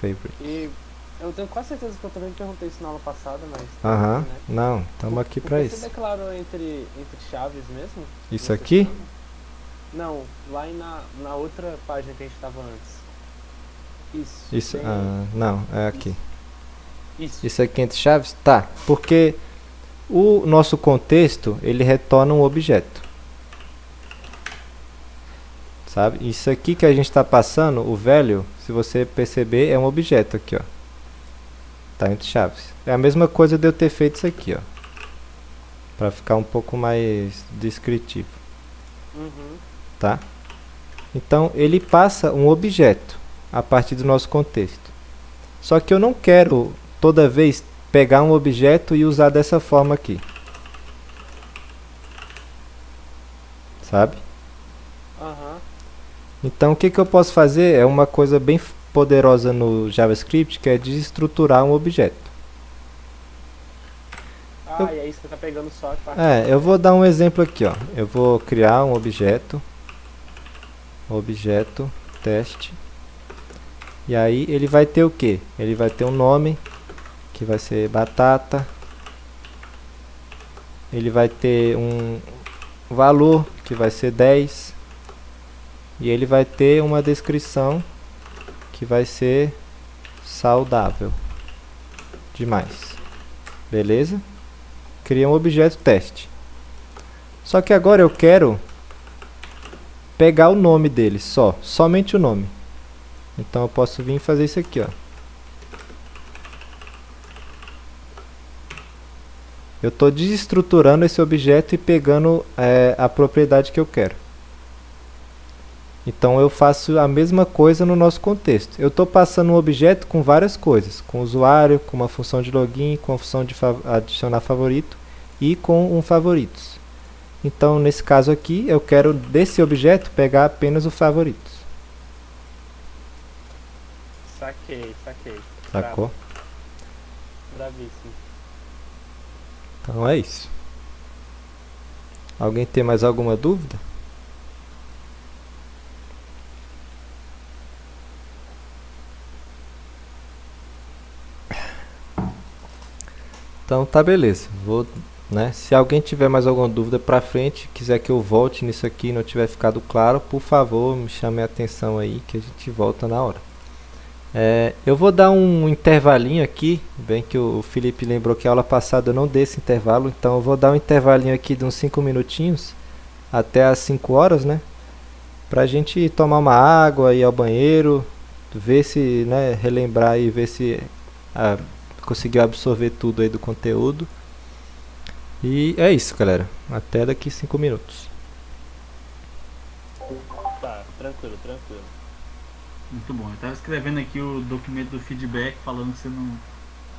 Speaker 1: Favorite.
Speaker 5: E eu tenho quase certeza que eu também perguntei isso na aula passada, mas...
Speaker 1: Né? Não, estamos aqui para isso.
Speaker 5: Você declarou entre chaves mesmo?
Speaker 1: Isso aqui?
Speaker 5: Não, lá na outra página que a gente estava antes.
Speaker 1: Isso, não, é aqui.
Speaker 5: Isso
Speaker 1: aqui entre chaves? Tá, porque o nosso contexto, ele retorna um objeto. Sabe? Isso aqui que a gente está passando, o velho, se você perceber, é um objeto aqui, ó. Tá entre chaves. É a mesma coisa de eu ter feito isso aqui, ó. Para ficar um pouco mais descritivo. Tá? Então, ele passa um objeto a partir do nosso contexto. Só que eu não quero, toda vez, pegar um objeto e usar dessa forma aqui. Sabe? Então, o que eu posso fazer é uma coisa bem poderosa no JavaScript, que é desestruturar um objeto.
Speaker 5: E aí você tá pegando só a parte...
Speaker 1: eu vou dar um exemplo aqui, ó. Eu vou criar um objeto teste, e aí ele vai ter o quê? Ele vai ter um nome, que vai ser batata, ele vai ter um valor, que vai ser 10, e ele vai ter uma descrição, que vai ser saudável demais. Beleza? Cria um objeto teste. Só que agora eu quero pegar o nome dele só, somente o nome. Então eu posso vir e fazer isso aqui, ó. Eu estou desestruturando esse objeto e pegando a propriedade que eu quero. Então eu faço a mesma coisa no nosso contexto. Eu estou passando um objeto com várias coisas. Com o usuário, com uma função de login, com a função de adicionar favorito e com um favoritos. Então nesse caso aqui eu quero desse objeto pegar apenas o favoritos.
Speaker 5: Saquei.
Speaker 1: Sacou?
Speaker 5: Bravíssimo.
Speaker 1: Então é isso. Alguém tem mais alguma dúvida? Então tá beleza. Vou, né? Se alguém tiver mais alguma dúvida pra frente, quiser que eu volte nisso aqui e não tiver ficado claro, por favor, me chame a atenção aí que a gente volta na hora. Eu vou dar um intervalinho aqui, bem que o Felipe lembrou que a aula passada eu não dei esse intervalo, então eu vou dar um intervalinho aqui de uns 5 minutinhos, até as 5 horas, né? Pra gente tomar uma água, ir ao banheiro, ver se, né, relembrar e ver se conseguiu absorver tudo aí do conteúdo. E é isso, galera. Até daqui 5 minutos.
Speaker 5: Tá, tranquilo.
Speaker 4: Muito bom. Eu tava escrevendo aqui o documento do feedback falando que você não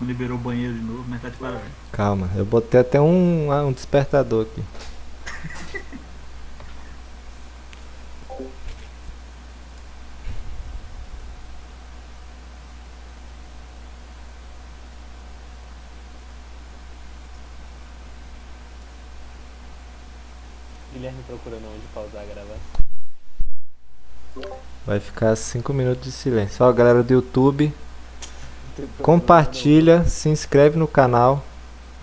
Speaker 4: liberou o banheiro de novo, mas tá de parabéns.
Speaker 1: Calma, eu botei até um despertador aqui.
Speaker 5: Guilherme procurando onde pausar a gravação.
Speaker 1: Vai ficar 5 minutos de silêncio. Ó, galera do YouTube, compartilha, se inscreve no canal,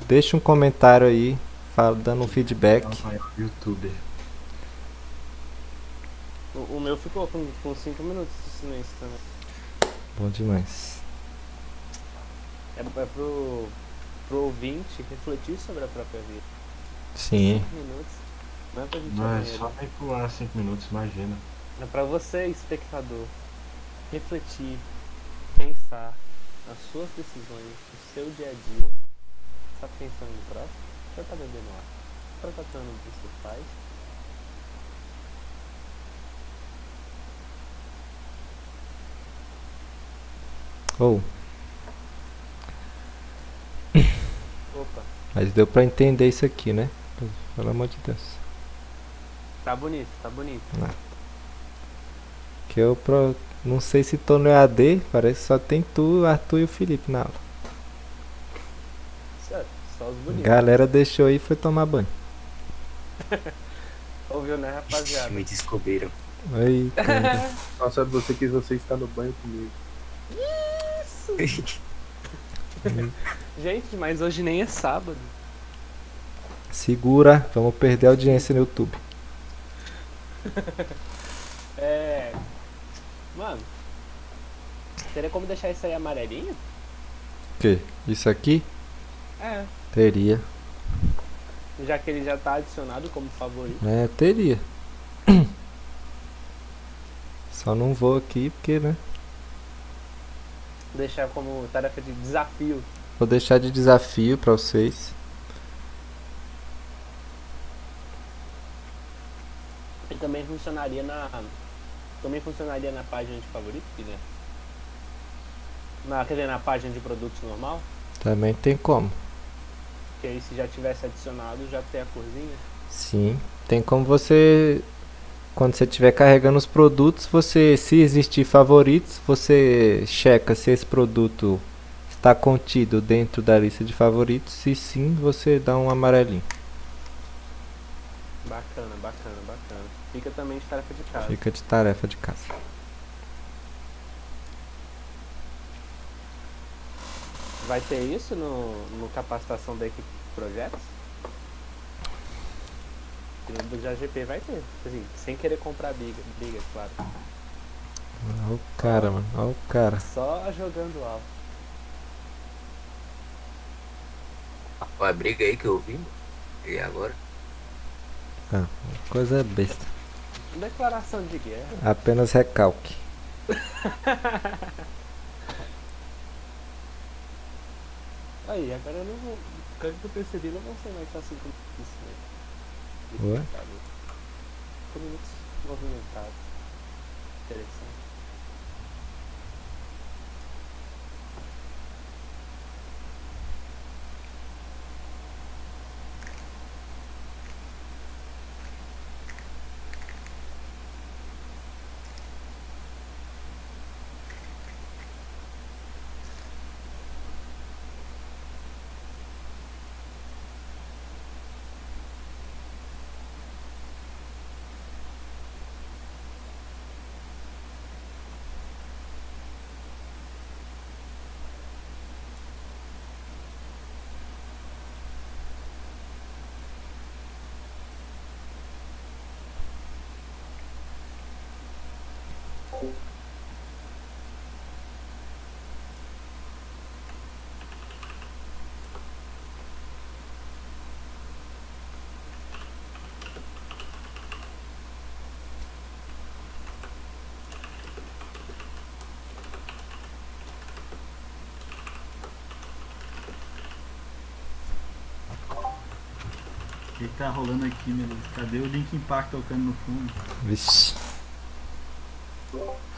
Speaker 1: deixa um comentário aí, dando um feedback.
Speaker 2: Youtuber.
Speaker 5: O meu ficou com 5 minutos de silêncio também.
Speaker 1: Bom demais.
Speaker 5: É pro ouvinte refletir sobre a própria vida.
Speaker 1: Sim.
Speaker 5: 5 minutos. Não é pra gente
Speaker 2: Mas
Speaker 5: ir ao
Speaker 2: só
Speaker 5: banheiro.
Speaker 2: nem pular 5 minutos, imagina.
Speaker 5: É pra você, espectador, refletir, pensar nas suas decisões, no seu dia a dia. Tá pensando no próximo? Já tá bebendo água? Tá tratando dos seus pais?
Speaker 1: Ou,
Speaker 5: Opa,
Speaker 1: mas deu pra entender isso aqui, né? Pelo amor de Deus.
Speaker 5: tá bonito.
Speaker 1: Que eu não sei se tô no EAD, parece que só tem tu, Arthur e o Felipe na aula.
Speaker 5: Certo, só os
Speaker 1: A
Speaker 5: bonitos.
Speaker 1: galera deixou aí e foi tomar banho.
Speaker 5: Ouviu, né, rapaziada?
Speaker 6: Me descobriram.
Speaker 1: Aí, cara.
Speaker 7: Nossa, você que você está no banho comigo.
Speaker 5: Gente, mas hoje nem é sábado.
Speaker 1: Segura, vamos perder a audiência no YouTube.
Speaker 5: Mano, teria como deixar isso aí amarelinho?
Speaker 1: O quê? Isso aqui?
Speaker 5: É.
Speaker 1: Teria.
Speaker 5: Já que ele já tá adicionado como favorito.
Speaker 1: Teria. Só não vou aqui porque, né?
Speaker 5: Deixar como tarefa de desafio.
Speaker 1: Vou deixar de desafio pra vocês.
Speaker 5: E também funcionaria na página de favorito, né? Quer dizer, na página de produtos normal.
Speaker 1: Também tem como.
Speaker 5: Que aí se já tivesse adicionado, já tem a corzinha.
Speaker 1: Sim. Tem como você... Quando você estiver carregando os produtos, se existir favoritos, você checa se esse produto está contido dentro da lista de favoritos. Se sim, você dá um amarelinho.
Speaker 5: Bacana. Fica também de tarefa de casa.
Speaker 1: Fica de tarefa de casa.
Speaker 5: Vai ter isso no capacitação da equipe de projetos? E no do JGP vai ter. Assim, sem querer comprar briga, claro.
Speaker 1: Olha o cara, mano. Olha o cara.
Speaker 5: Só jogando alto.
Speaker 6: Uma briga aí que eu vi. E agora?
Speaker 1: Coisa besta.
Speaker 5: Declaração de guerra.
Speaker 1: Apenas recalque.
Speaker 5: Aí, agora eu não vou. Pelo que eu percebi, não vão ser mais só 5 minutos, né?
Speaker 1: Ué?
Speaker 5: 5 minutos movimentados. Interessante.
Speaker 4: O que tá rolando aqui, meu Deus? Cadê o Linkin Park tocando no fundo?
Speaker 1: Vixe.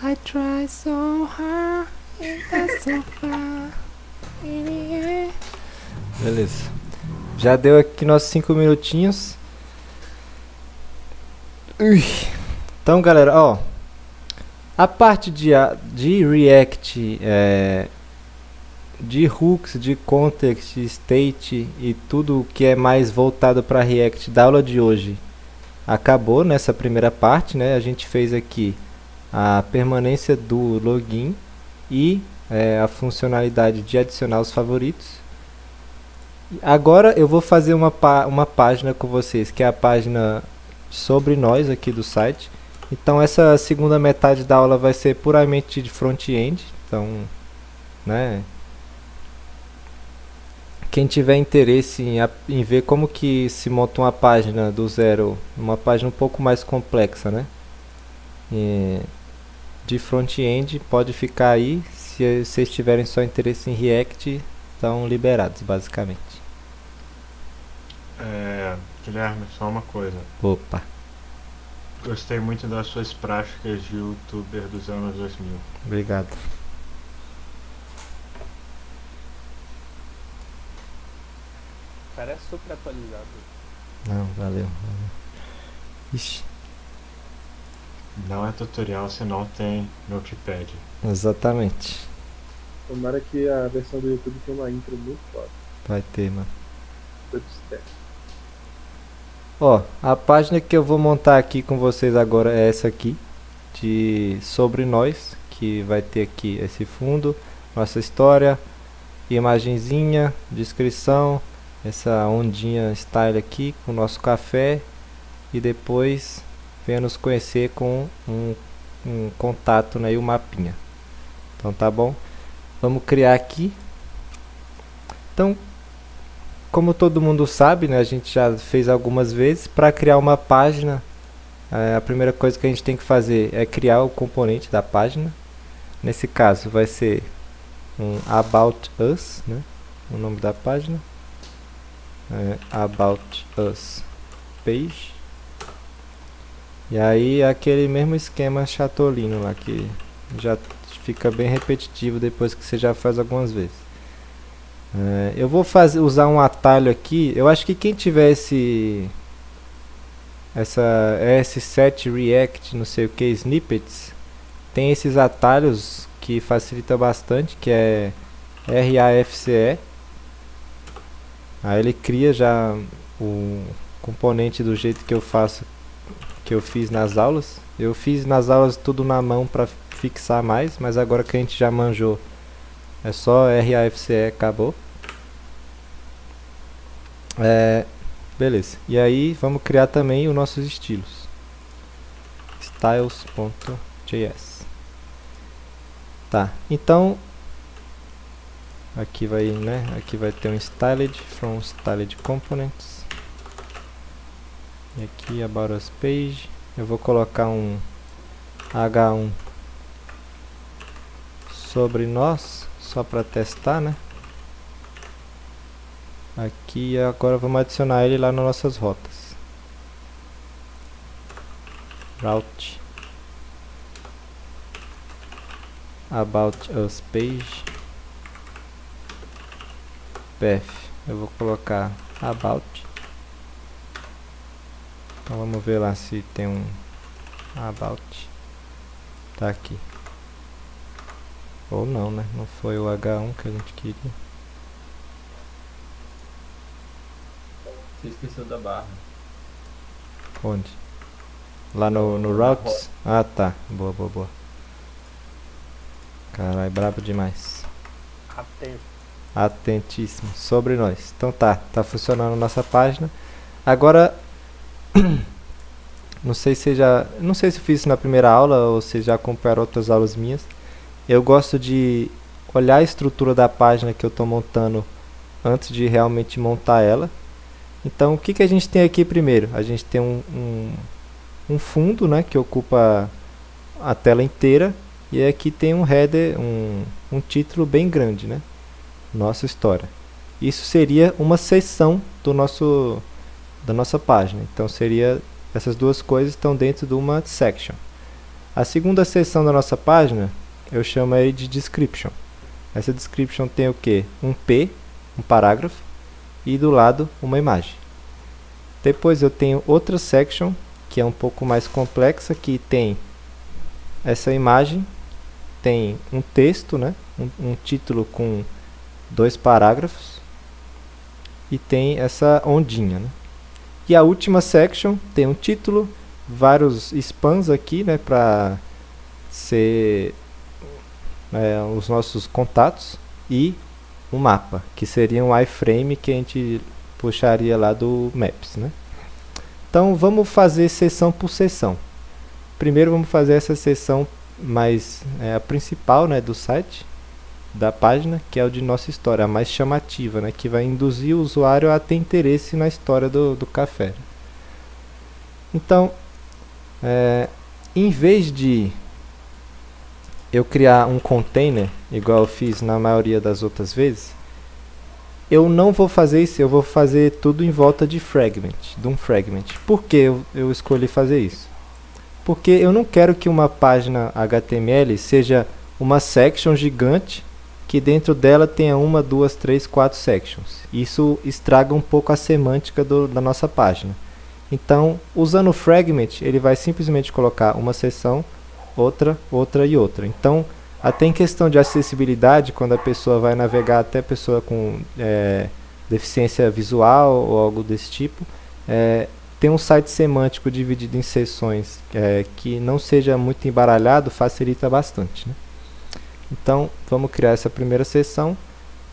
Speaker 1: I try so hard, it got so far. Beleza. Já deu aqui nossos 5 minutinhos. Ui. Então, galera, ó. A parte de React, de hooks, de context, state e tudo que é mais voltado para React da aula de hoje acabou nessa primeira parte, né? A gente fez aqui a permanência do login e a funcionalidade de adicionar os favoritos. Agora eu vou fazer uma página com vocês, que é a página sobre nós aqui do site. Então essa segunda metade da aula vai ser puramente de front-end. Então, né? Quem tiver interesse em ver como que se monta uma página do zero, uma página um pouco mais complexa, né? De front-end, pode ficar aí. Se vocês tiverem só interesse em React, estão liberados, basicamente.
Speaker 2: Guilherme, só uma coisa.
Speaker 1: Opa,
Speaker 2: Gostei muito das suas práticas de youtuber dos anos 2000.
Speaker 1: obrigado.
Speaker 5: O cara é super atualizado.
Speaker 1: Não, valeu. Ixi,
Speaker 2: Não é tutorial se não tem Notepad.
Speaker 1: exatamente.
Speaker 7: Tomara que a versão do YouTube tenha uma intro muito foda.
Speaker 1: Vai ter, mano.
Speaker 7: Todo step.
Speaker 1: Ó, a página que eu vou montar aqui com vocês agora é essa aqui, de sobre nós, que vai ter aqui esse fundo, nossa história, imagenzinha, descrição, essa ondinha style aqui com o nosso café e depois venha nos conhecer com um contato, né, e o mapinha. Então tá bom? Vamos criar aqui. Então, como todo mundo sabe, né, a gente já fez algumas vezes, para criar uma página, a primeira coisa que a gente tem que fazer é criar o componente da página. Nesse caso vai ser um About Us, né, o nome da página, About Us Page. E aí aquele mesmo esquema chatolino lá, que já fica bem repetitivo depois que você já faz algumas vezes. Eu vou usar um atalho aqui. Eu acho que quem tiver essa ES7 React, não sei o que, snippets, tem esses atalhos que facilita bastante, que é RAFCE. Aí ele cria já o componente do jeito que eu faço, que eu fiz nas aulas. Eu fiz nas aulas tudo na mão para fixar mais, mas agora que a gente já manjou, é só RAFCE, acabou. Beleza. E aí vamos criar também os nossos estilos. Styles.js. Tá. Então aqui vai, né? Aqui vai ter um styled from styled components. E aqui About Us Page. Eu vou colocar um H1 sobre nós, só para testar, né? Aqui agora vamos adicionar ele lá nas nossas rotas. Route About Us Page. Path, eu vou colocar About. Então vamos ver lá se tem um About. Tá aqui. Ou não, né? Não foi o H1 que a gente queria.
Speaker 6: Você esqueceu da barra.
Speaker 1: Onde? Lá no Routes? Ah, tá. Boa, boa, boa. Caralho, brabo demais.
Speaker 5: Atento.
Speaker 1: Atentíssimo. Sobre nós. Então tá funcionando a nossa página. Agora, não sei se eu fiz isso na primeira aula ou se já acompanharam outras aulas minhas. Eu gosto de olhar a estrutura da página que eu estou montando antes de realmente montar ela. Então, o que a gente tem aqui primeiro? A gente tem um fundo, né, que ocupa a tela inteira. E aqui tem um header, um título bem grande, né? Nossa história. Isso seria uma seção da nossa página. Então, essas duas coisas estão dentro de uma section. A segunda seção da nossa página, eu chamo aí de description. Essa description tem o quê? Um parágrafo, e do lado uma imagem. Depois eu tenho outra section, que é um pouco mais complexa, que tem essa imagem, tem um texto, né? Um título com 2 parágrafos, e tem essa ondinha, né? E a última section tem um título, vários spans aqui, né, para ser os nossos contatos, e um mapa, que seria um iframe que a gente puxaria lá do Maps, né? Então vamos fazer seção por seção. Primeiro vamos fazer essa seção mais a principal, né, do site, da página, que é o de nossa história, a mais chamativa, né, que vai induzir o usuário a ter interesse na história do café. Então, em vez de eu criar um container, igual eu fiz na maioria das outras vezes, eu não vou fazer isso, eu vou fazer tudo em volta de um fragment. Por que eu escolhi fazer isso? Porque eu não quero que uma página HTML seja uma section gigante, que dentro dela tenha 1, 2, 3, 4 sections. Isso estraga um pouco a semântica da nossa página. Então, usando o fragment, ele vai simplesmente colocar uma seção, outra e outra. Então, até em questão de acessibilidade, quando a pessoa vai navegar, até pessoa com deficiência visual ou algo desse tipo, ter um site semântico dividido em seções que não seja muito embaralhado facilita bastante, né? Então, vamos criar essa primeira seção.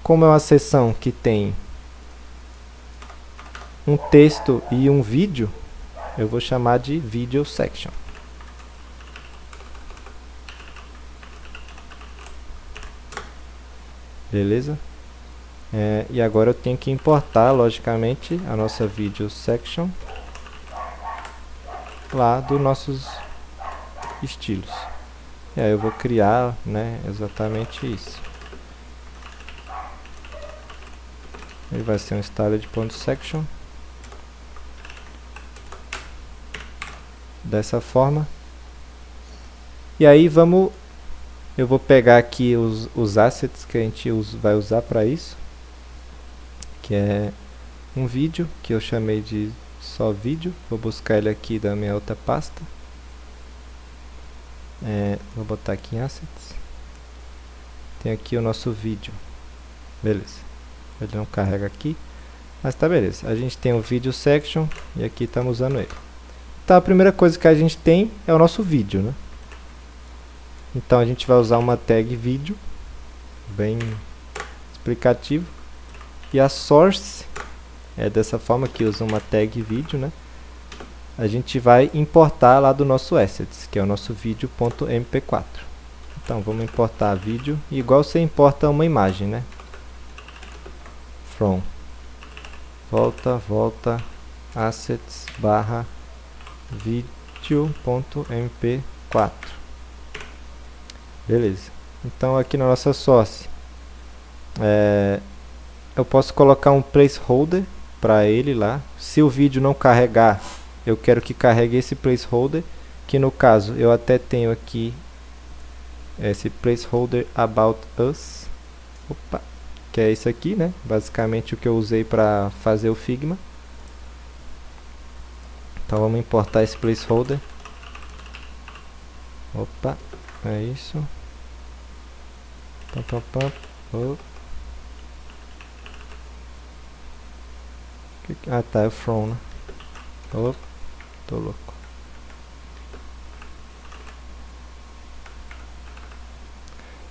Speaker 1: Como é uma seção que tem um texto e um vídeo, eu vou chamar de Video Section. Beleza? E agora eu tenho que importar, logicamente, a nossa Video Section lá dos nossos estilos. E aí eu vou criar, né, exatamente isso. Ele vai ser um styled.section. Dessa forma. E aí eu vou pegar aqui os assets que a gente vai usar para isso. Que é um vídeo, que eu chamei de só vídeo. Vou buscar ele aqui da minha outra pasta. Vou botar aqui em assets. Tem aqui o nosso vídeo. Beleza. Ele não carrega aqui, mas tá beleza. A gente tem o video section e aqui estamos usando ele. Então a primeira coisa que a gente tem é o nosso vídeo, né? Então a gente vai usar uma tag vídeo, bem explicativo. E a source é dessa forma, que usa uma tag vídeo, né? A gente vai importar lá do nosso assets, que é o nosso vídeo.mp4. Então vamos importar vídeo, igual você importa uma imagem, né? From, volta, assets barra video.mp4. Beleza. Então aqui na nossa source eu posso colocar um placeholder para ele lá. Se o vídeo não carregar, eu quero que carregue esse placeholder, que no caso eu até tenho aqui esse placeholder about us. Opa, que é esse aqui, né? Basicamente o que eu usei para fazer o Figma. Então vamos importar esse placeholder. Opa, é isso. Pam, pam, pam. Oh. Ah tá, é o from, né? Oh, tô louco.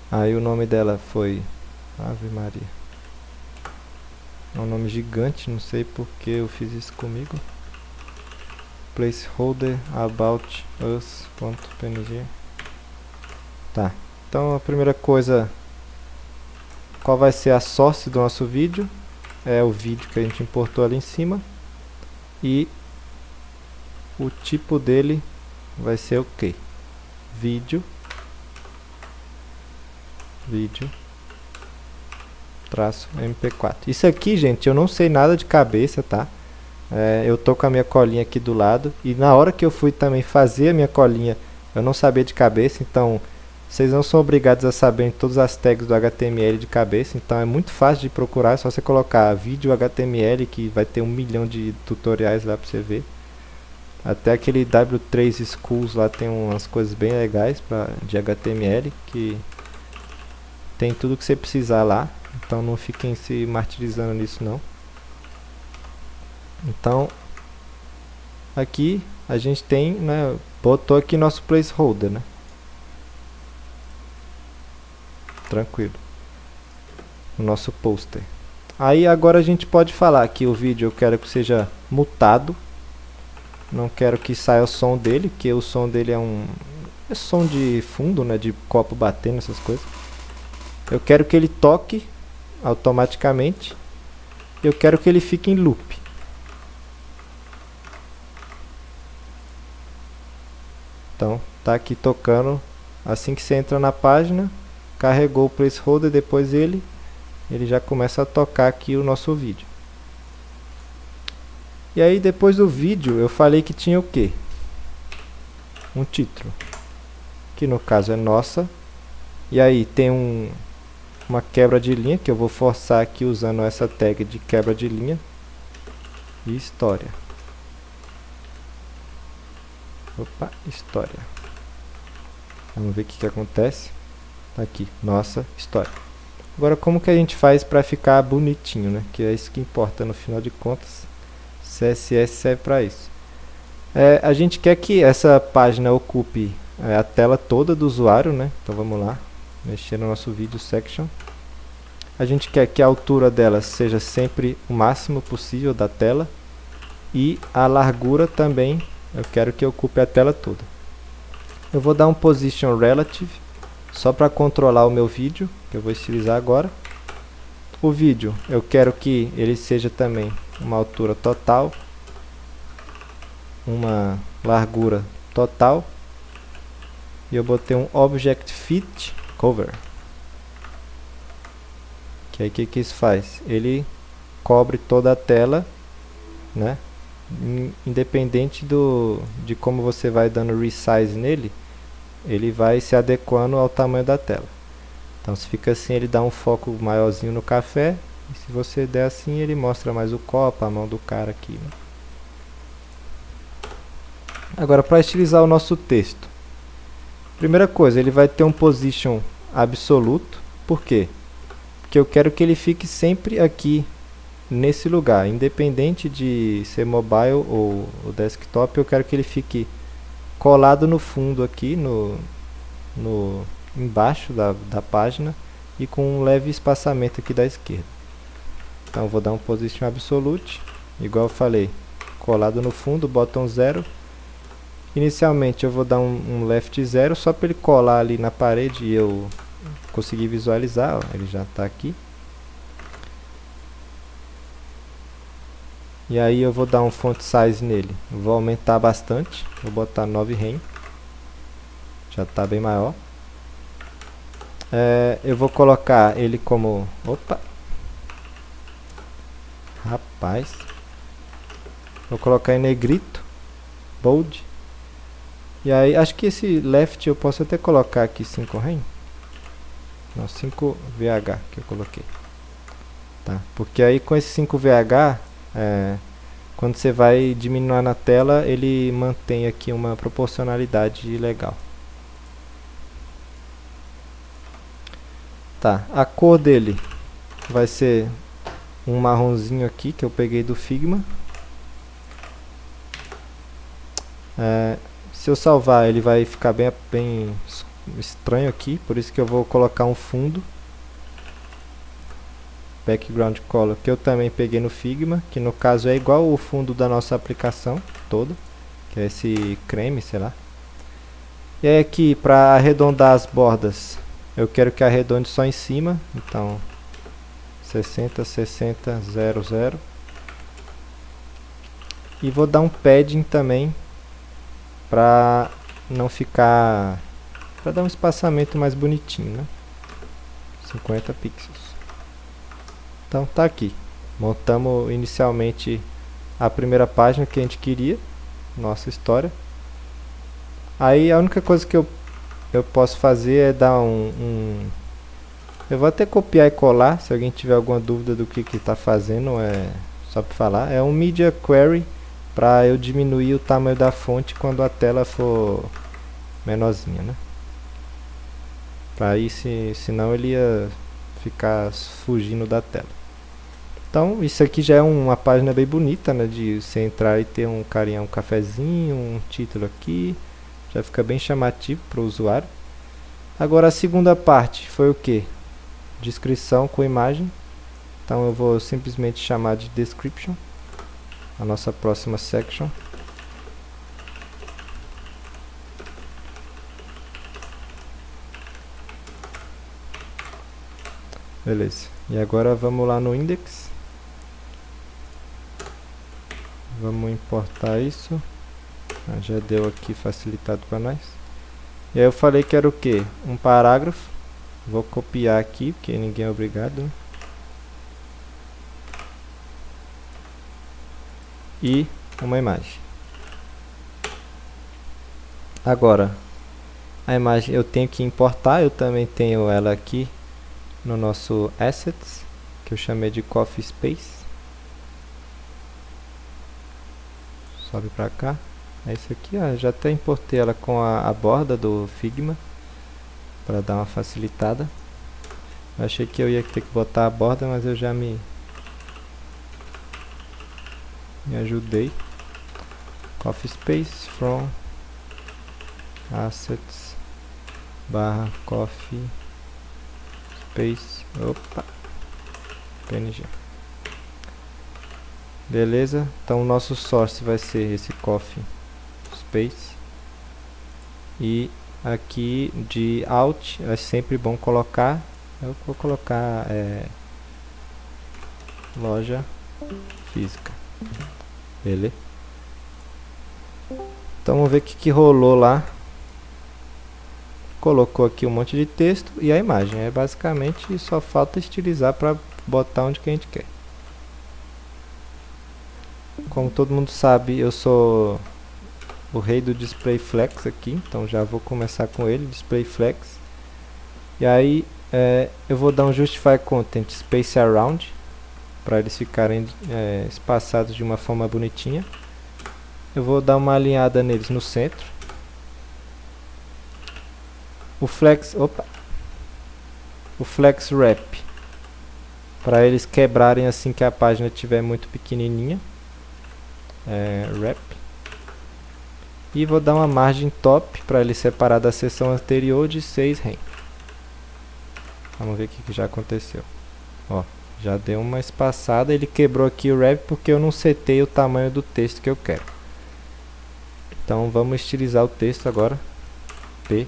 Speaker 1: Aí o nome dela foi Ave Maria. É um nome gigante, não sei porque eu fiz isso comigo. Placeholder about us.png. Tá, então a primeira coisa, qual vai ser a source do nosso vídeo? É o vídeo que a gente importou ali em cima. E o tipo dele vai ser o quê? Vídeo traço mp4. Isso aqui, gente, eu não sei nada de cabeça, tá? Eu tô com a minha colinha aqui do lado, e na hora que eu fui também fazer a minha colinha, eu não sabia de cabeça, então vocês não são obrigados a saber todas as tags do HTML de cabeça, então é muito fácil de procurar, é só você colocar vídeo HTML, que vai ter 1 milhão de tutoriais lá pra você ver. Até aquele W3 Schools lá tem umas coisas bem legais de HTML, que tem tudo que você precisar lá, então não fiquem se martirizando nisso não. Então aqui a gente tem, né, botou aqui nosso placeholder, né? Tranquilo. O nosso poster. Aí agora a gente pode falar que o vídeo eu quero que seja mutado. Não quero que saia o som dele, porque o som dele é som de fundo, né, de copo batendo, essas coisas. Eu quero que ele toque automaticamente. Eu quero que ele fique em loop. Então, tá aqui tocando. Assim que você entra na página, carregou o placeholder, depois ele já começa a tocar aqui o nosso vídeo. E aí depois do vídeo eu falei que tinha o quê? Um título, que no caso é nossa. E aí tem uma quebra de linha, que eu vou forçar aqui usando essa tag de quebra de linha. E história. Opa, história. Vamos ver o que acontece. Tá aqui, nossa história. Agora como que a gente faz para ficar bonitinho, né? Que é isso que importa no final de contas. CSS serve para isso. A gente quer que essa página ocupe a tela toda do usuário, né? Então vamos lá, mexer no nosso vídeo section. A gente quer que a altura dela seja sempre o máximo possível da tela. E a largura também, eu quero que ocupe a tela toda. Eu vou dar um position relative, só para controlar o meu vídeo, que eu vou estilizar agora. O vídeo, eu quero que ele seja também uma altura total, uma largura total, e eu botei um object fit cover. Que aí o que isso faz? Ele cobre toda a tela, né? Independente de como você vai dando resize nele, ele vai se adequando ao tamanho da tela. Então se fica assim, ele dá um foco maiorzinho no café, e se você der assim, ele mostra mais o copo, a mão do cara aqui, né? Agora, para estilizar o nosso texto, primeira coisa, ele vai ter um position absoluto. Por quê? Porque eu quero que ele fique sempre aqui nesse lugar, independente de ser mobile ou desktop. Eu quero que ele fique colado no fundo aqui, embaixo da página, e com um leve espaçamento aqui da esquerda. Então eu vou dar um position absolute, igual eu falei, colado no fundo, botão 0. Inicialmente eu vou dar um left 0, só para ele colar ali na parede e eu conseguir visualizar. Ó, ele já está aqui. E aí eu vou dar um font size nele. Eu vou aumentar bastante. Vou botar 9 rem. Já está bem maior. Eu vou colocar ele como... Opa! Rapaz. Vou colocar em negrito. Bold. E aí, acho que esse left eu posso até colocar aqui 5 rem. Não, 5 VH que eu coloquei. Tá? Porque aí com esse 5 VH, quando você vai diminuir na tela, ele mantém aqui uma proporcionalidade legal. Tá, a cor dele vai ser um marronzinho aqui que eu peguei do Figma. Se eu salvar, ele vai ficar bem estranho aqui, por isso que eu vou colocar um fundo background color que eu também peguei no Figma, que no caso é igual o fundo da nossa aplicação toda, que é esse creme, sei lá. E aí aqui, para arredondar as bordas, eu quero que arredonde só em cima, então 60, 60, 0, 0. E vou dar um padding também, para não ficar, para dar um espaçamento mais bonitinho, né? 50 pixels. Então tá aqui. Montamos inicialmente a primeira página que a gente queria, nossa história. Aí a única coisa que eu posso fazer é dar eu vou até copiar e colar, se alguém tiver alguma dúvida do que está fazendo, só para falar. É um Media Query para eu diminuir o tamanho da fonte quando a tela for menorzinha, né? Para aí, senão ele ia ficar fugindo da tela. Então, isso aqui já é uma página bem bonita, né? De você entrar e ter um carinha, um cafezinho, um título aqui. Já fica bem chamativo para o usuário. Agora a segunda parte foi o que? Descrição com imagem. Então eu vou simplesmente chamar de description. A nossa próxima section. Beleza. E agora vamos lá no index. Vamos importar isso. Já deu aqui facilitado para nós. E aí eu falei que era o que? Um parágrafo. Vou copiar aqui, porque ninguém é obrigado, né? E uma imagem. Agora, a imagem eu tenho que importar. Eu também tenho ela aqui no nosso Assets, que eu chamei de Coffee Space. Sobe para cá. É isso aqui, ó. Já até importei ela com a borda do Figma para dar uma facilitada. Eu achei que eu ia ter que botar a borda, mas eu já me ajudei. Coffee Space from Assets barra Coffee Space, opa, PNG. Beleza, então o nosso source vai ser esse Coffee Space. E aqui de Alt é sempre bom colocar, eu vou colocar loja física. Beleza. Então vamos ver o que rolou lá. Colocou aqui um monte de texto e a imagem. Basicamente só falta estilizar para botar onde que a gente quer. Como todo mundo sabe, eu sou o rei do Display Flex aqui. Então já vou começar com ele, Display Flex. E aí eu vou dar um Justify Content Space Around, para eles ficarem espaçados de uma forma bonitinha. Eu vou dar uma alinhada neles no centro. O Flex Wrap, para eles quebrarem assim que a página estiver muito pequenininha. Wrap. E vou dar uma margem top para ele separar da seção anterior de 6 rem. Vamos ver o que já aconteceu. Ó, já deu uma espaçada. Ele quebrou aqui o wrap porque eu não setei o tamanho do texto que eu quero. Então vamos estilizar o texto agora. P.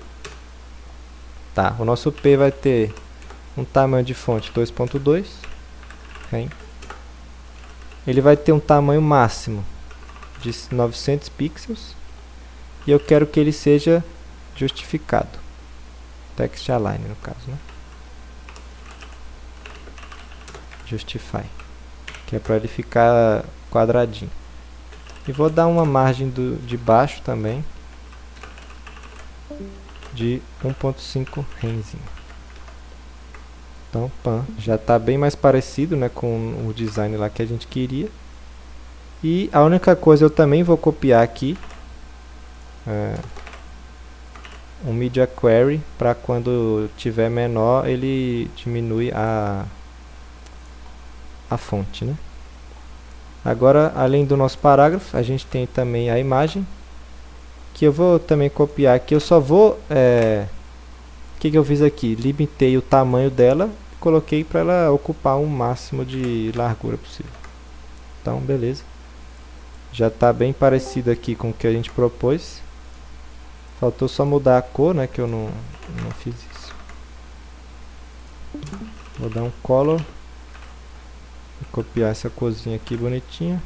Speaker 1: Tá, o nosso P vai ter um tamanho de fonte 2.2 rem. ele vai ter um tamanho máximo de 900 pixels e eu quero que ele seja justificado. Text align no caso, né? Justify, que é para ele ficar quadradinho. E vou dar uma margem de baixo também de 1.5 renzinho. Então, já está bem mais parecido, né, com o design lá que a gente queria. E a única coisa, eu também vou copiar aqui um Media Query, para quando tiver menor ele diminui a fonte, né? Agora, além do nosso parágrafo, a gente tem também a imagem, que eu vou também copiar aqui. Eu só vou o que eu fiz aqui? Limitei o tamanho dela, coloquei para ela ocupar um máximo de largura possível. Então, beleza. Já está bem parecido aqui com o que a gente propôs. Faltou só mudar a cor, né, que eu não fiz isso. Vou dar um color. Vou copiar essa corzinha aqui bonitinha.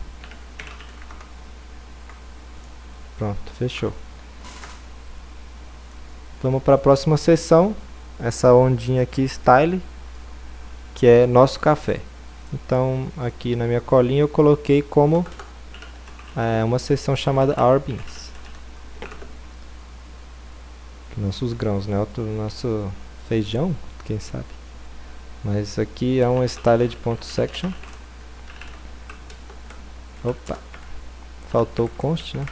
Speaker 1: Pronto, fechou. Vamos para a próxima seção. Essa ondinha aqui, Style, que é nosso café. Então, aqui na minha colinha eu coloquei como uma seção chamada Our Beans. Nossos grãos, né? O nosso feijão, quem sabe. Mas aqui é um styled.section. Opa, faltou o const, né?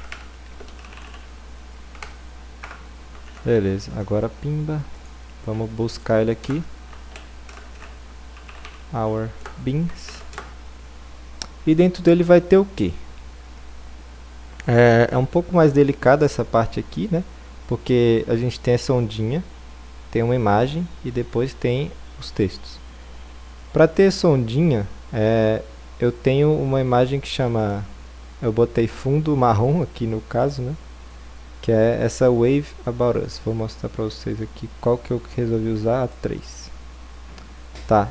Speaker 1: Beleza, agora pimba. Vamos buscar ele aqui. Our beans. E dentro dele vai ter o que? É um pouco mais delicado essa parte aqui, né? Porque a gente tem essa ondinha, tem uma imagem e depois tem os textos. Para ter essa ondinha, eu tenho uma imagem que chama... Eu botei fundo marrom aqui no caso, né? Que é essa Wave About Us. Vou mostrar para vocês aqui qual que eu resolvi usar. A 3. Tá,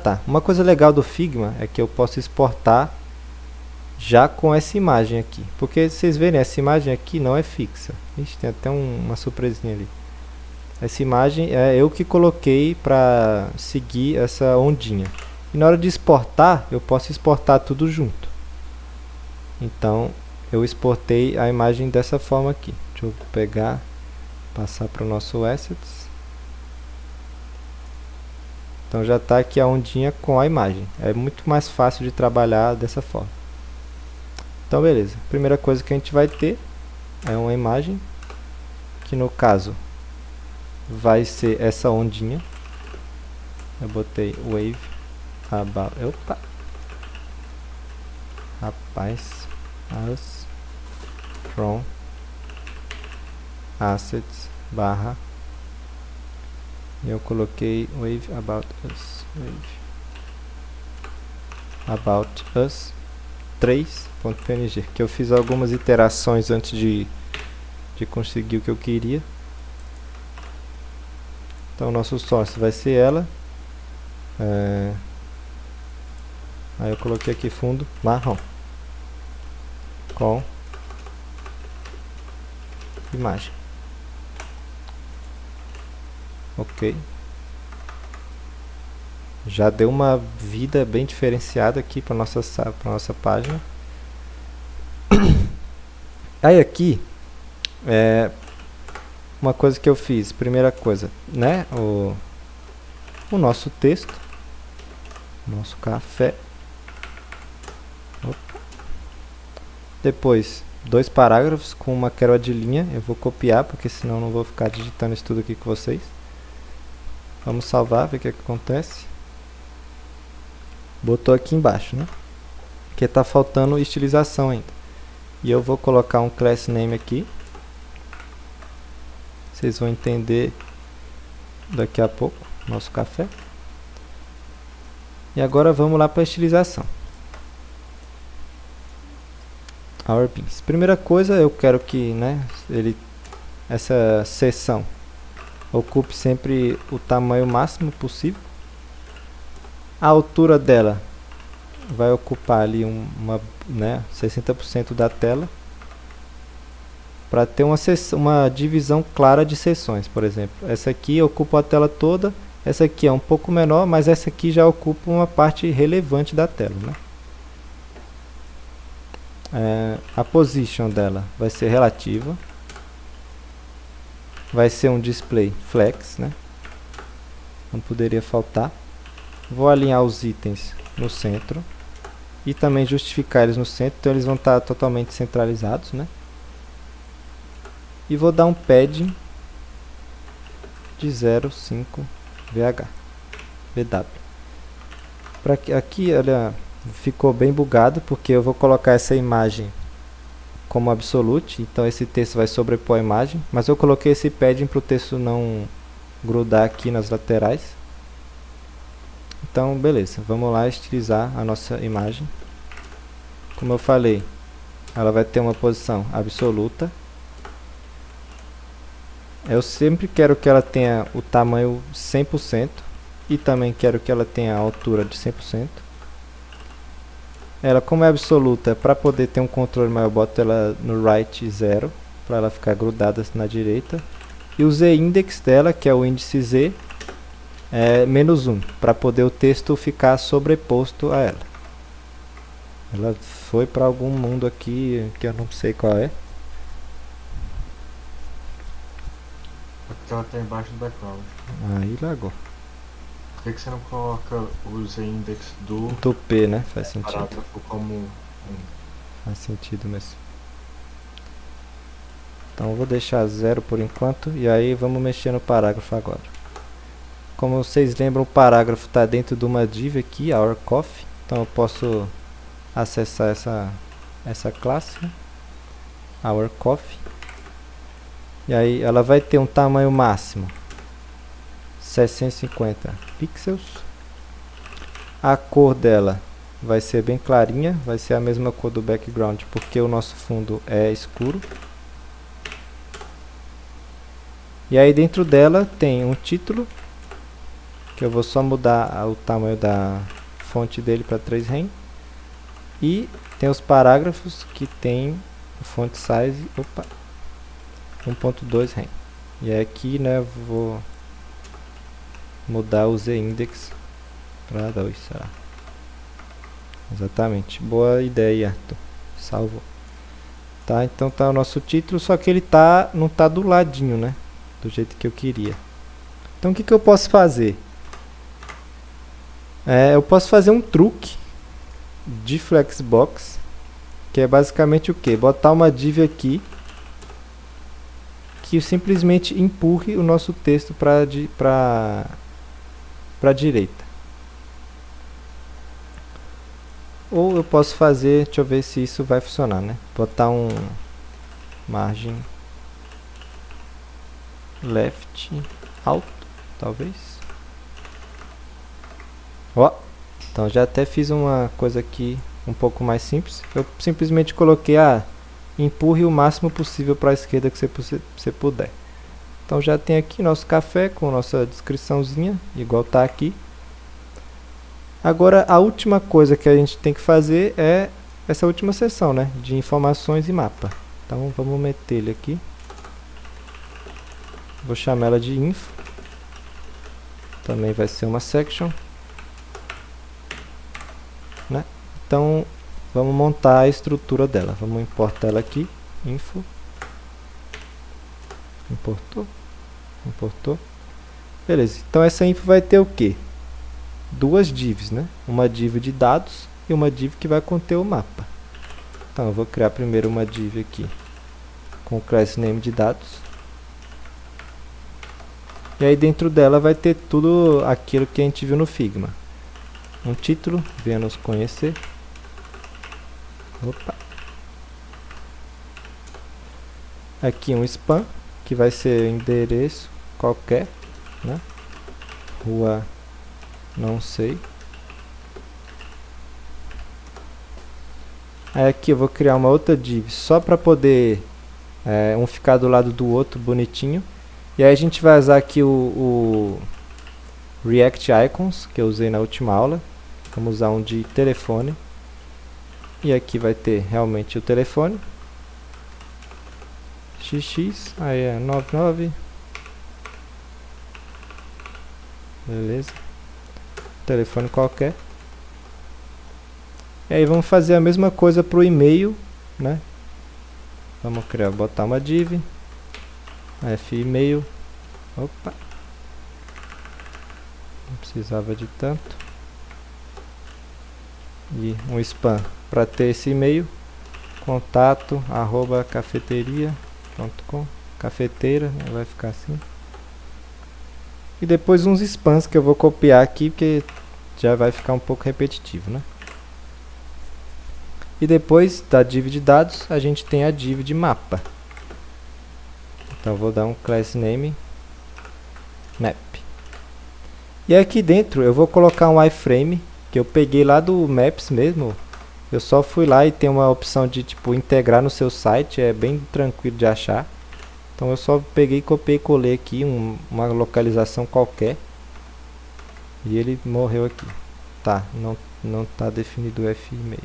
Speaker 1: tá. Uma coisa legal do Figma é que eu posso exportar já com essa imagem aqui. Porque vocês verem, essa imagem aqui não é fixa. Ixi, tem até uma surpresinha ali. Essa imagem é eu que coloquei para seguir essa ondinha. E na hora de exportar, eu posso exportar tudo junto. Então, eu exportei a imagem dessa forma aqui. Deixa eu pegar, passar para o nosso Assets. Então já está aqui a ondinha com a imagem. É muito mais fácil de trabalhar dessa forma. Então beleza, primeira coisa que a gente vai ter é uma imagem, que no caso vai ser essa ondinha. Eu botei Wave About... Opa! Rapaz, Us From Assets barra, e eu coloquei Wave About Us, Wave About Us 3.png, que eu fiz algumas iterações antes de conseguir o que eu queria. Então o nosso source vai ser ela. Aí eu coloquei aqui fundo marrom com imagem. Ok. Já deu uma vida bem diferenciada aqui para nossa página. Aí aqui uma coisa que eu fiz, primeira coisa, né, o nosso texto, nosso café. Opa. Depois 2 parágrafos com uma queroa de linha. Eu vou copiar porque senão não vou ficar digitando isso tudo aqui com vocês. Vamos salvar, ver o que acontece. Botou aqui embaixo, né? Porque tá faltando estilização ainda. E eu vou colocar um class name aqui. Vocês vão entender daqui a pouco. Nosso café. E agora vamos lá para a estilização. Our Beans. Primeira coisa, eu quero que, né, essa seção ocupe sempre o tamanho máximo possível. A altura dela vai ocupar ali né, 60% da tela, para ter uma divisão clara de seções. Por exemplo, essa aqui ocupa a tela toda, essa aqui é um pouco menor, mas essa aqui já ocupa uma parte relevante da tela, né? A position dela vai ser relativa, vai ser um display flex, né? Não poderia faltar. Vou alinhar os itens no centro e também justificar eles no centro, então eles vão estar totalmente centralizados, né? E vou dar um padding de 0,5 VW. Aqui, olha, ficou bem bugado porque eu vou colocar essa imagem como absolute, então esse texto vai sobrepor a imagem, mas eu coloquei esse padding para o texto não grudar aqui nas laterais. Então beleza, vamos lá estilizar a nossa imagem. Como eu falei, ela vai ter uma posição absoluta. Eu sempre quero que ela tenha o tamanho 100% e também quero que ela tenha a altura de 100%. Ela, como é absoluta, para poder ter um controle maior, eu boto ela no right 0, para ela ficar grudada na direita. E o z-index dela, que é o índice z, é -1, para poder o texto ficar sobreposto a ela. Ela foi para algum mundo aqui que eu não sei qual é.
Speaker 2: Porque ela tá embaixo do background.
Speaker 1: Aí lagou.
Speaker 2: Por que você não coloca o z-index do
Speaker 1: Do P, né? Faz sentido.
Speaker 2: parágrafo como
Speaker 1: Faz sentido mesmo. Então eu vou deixar 0 por enquanto e aí vamos mexer no parágrafo agora. Como vocês lembram, o parágrafo está dentro de uma div aqui, a Our Coffee. Então eu posso acessar essa classe, né? Our Coffee. E aí ela vai ter um tamanho máximo 750 pixels. A cor dela vai ser bem clarinha, vai ser a mesma cor do background porque o nosso fundo é escuro. E aí dentro dela tem um título, que eu vou só mudar o tamanho da fonte dele para 3 rem. E tem os parágrafos que tem o font size 1.2 rem. E aqui, né, eu vou mudar o z-index para 2, será? Exatamente, boa ideia, Arthur. Salvo. Tá, então tá o nosso título, só que ele não tá do ladinho, né? Do jeito que eu queria. Então o que eu posso fazer? Eu posso fazer um truque de Flexbox, que é basicamente o que? Botar uma div aqui que simplesmente empurre o nosso texto para a direita. Ou eu posso fazer, deixa eu ver se isso vai funcionar, né? Botar um margem left alto, talvez. Ó, então já até fiz uma coisa aqui um pouco mais simples. Eu simplesmente coloquei empurre o máximo possível para a esquerda que você puder. Então já tem aqui nosso café com nossa descriçãozinha, igual tá aqui. Agora a última coisa que a gente tem que fazer é essa última seção, né, de informações e mapa. Então vamos meter ele aqui. Vou chamar ela de info. Também vai ser uma section, né? Então vamos montar a estrutura dela. Vamos importar ela aqui, info. Importou. Beleza. Então essa info vai ter o quê? Duas divs, né? Uma div de dados e uma div que vai conter o mapa. Então eu vou criar primeiro uma div aqui com o class name de dados. E aí dentro dela vai ter tudo aquilo que a gente viu no Figma. Um título, venha nos conhecer. Opa. Aqui um spam, que vai ser endereço qualquer, né? Rua não sei. Aí aqui eu vou criar uma outra div só para poder um ficar do lado do outro bonitinho. E aí a gente vai usar aqui o React Icons, que eu usei na última aula. Vamos usar um de telefone. E aqui vai ter realmente o telefone. XX, aí é 99. Beleza. Telefone qualquer. E aí vamos fazer a mesma coisa para o e-mail, né? Vamos botar uma div. f-e-mail. Opa. Não precisava de tanto. E um spam para ter esse e-mail. Contato @cafeteria.com. Cafeteira, né? Vai ficar assim. E depois uns spams que eu vou copiar aqui, porque já vai ficar um pouco repetitivo, né? E depois da div de dados, a gente tem a div de mapa. Então vou dar um class name map. E aqui dentro eu vou colocar um iframe, que eu peguei lá do Maps mesmo. Eu só fui lá e tem uma opção de tipo integrar no seu site, é bem tranquilo de achar. Então eu só peguei, copiei e colei aqui uma localização qualquer. E ele morreu aqui. Tá, não tá definido o f-e-mail.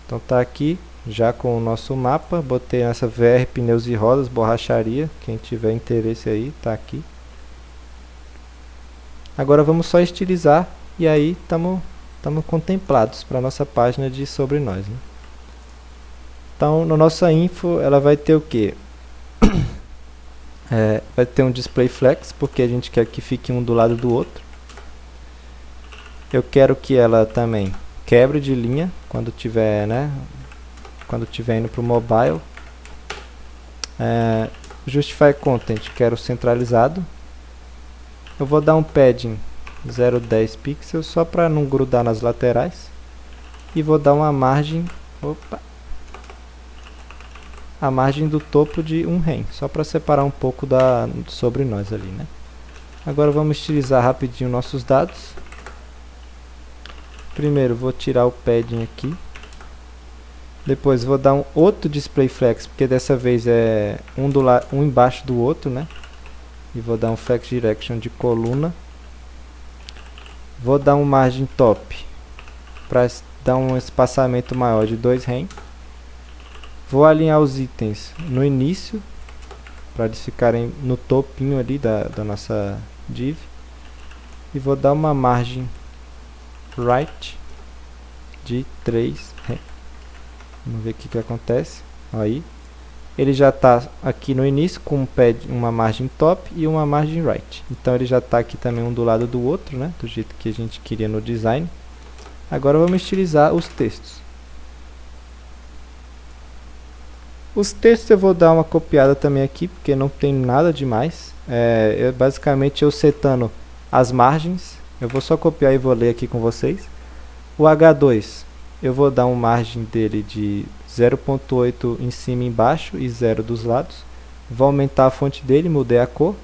Speaker 1: Então tá aqui, já com o nosso mapa. Botei nessa VR pneus e rodas, borracharia. Quem tiver interesse aí, tá aqui. Agora vamos só estilizar e aí estamos contemplados para nossa página de sobre nós, né? Então, na nossa info, ela vai ter o que? Vai ter um display flex, porque a gente quer que fique um do lado do outro. Eu quero que ela também quebre de linha quando tiver, né? Quando tiver indo para o mobile. Justify content, quero centralizado. Eu vou dar um padding 0,10 pixels só para não grudar nas laterais. E vou dar uma margem, a margem do topo de 1 rem, só para separar um pouco sobre nós ali, né? Agora vamos estilizar rapidinho nossos dados. Primeiro vou tirar o padding aqui. Depois vou dar um outro display flex, porque dessa vez é um embaixo do outro, né? E vou dar um flex direction de coluna. Vou dar um margin top para dar um espaçamento maior de 2 rem. Vou alinhar os itens no início para eles ficarem no topinho ali da nossa div. E vou dar uma margem right de 3 rem. Vamos ver o que acontece. Aí ele já está aqui no início com uma margem top e uma margem right. Então ele já está aqui também um do lado do outro, né? Do jeito que a gente queria no design. Agora vamos estilizar os textos. Os textos eu vou dar uma copiada também aqui, porque não tem nada demais. Basicamente eu setando as margens. Eu vou só copiar e vou ler aqui com vocês. O H2 eu vou dar uma margem dele de 0.8 em cima e embaixo e 0 dos lados. Vou aumentar a fonte dele, mudei a cor.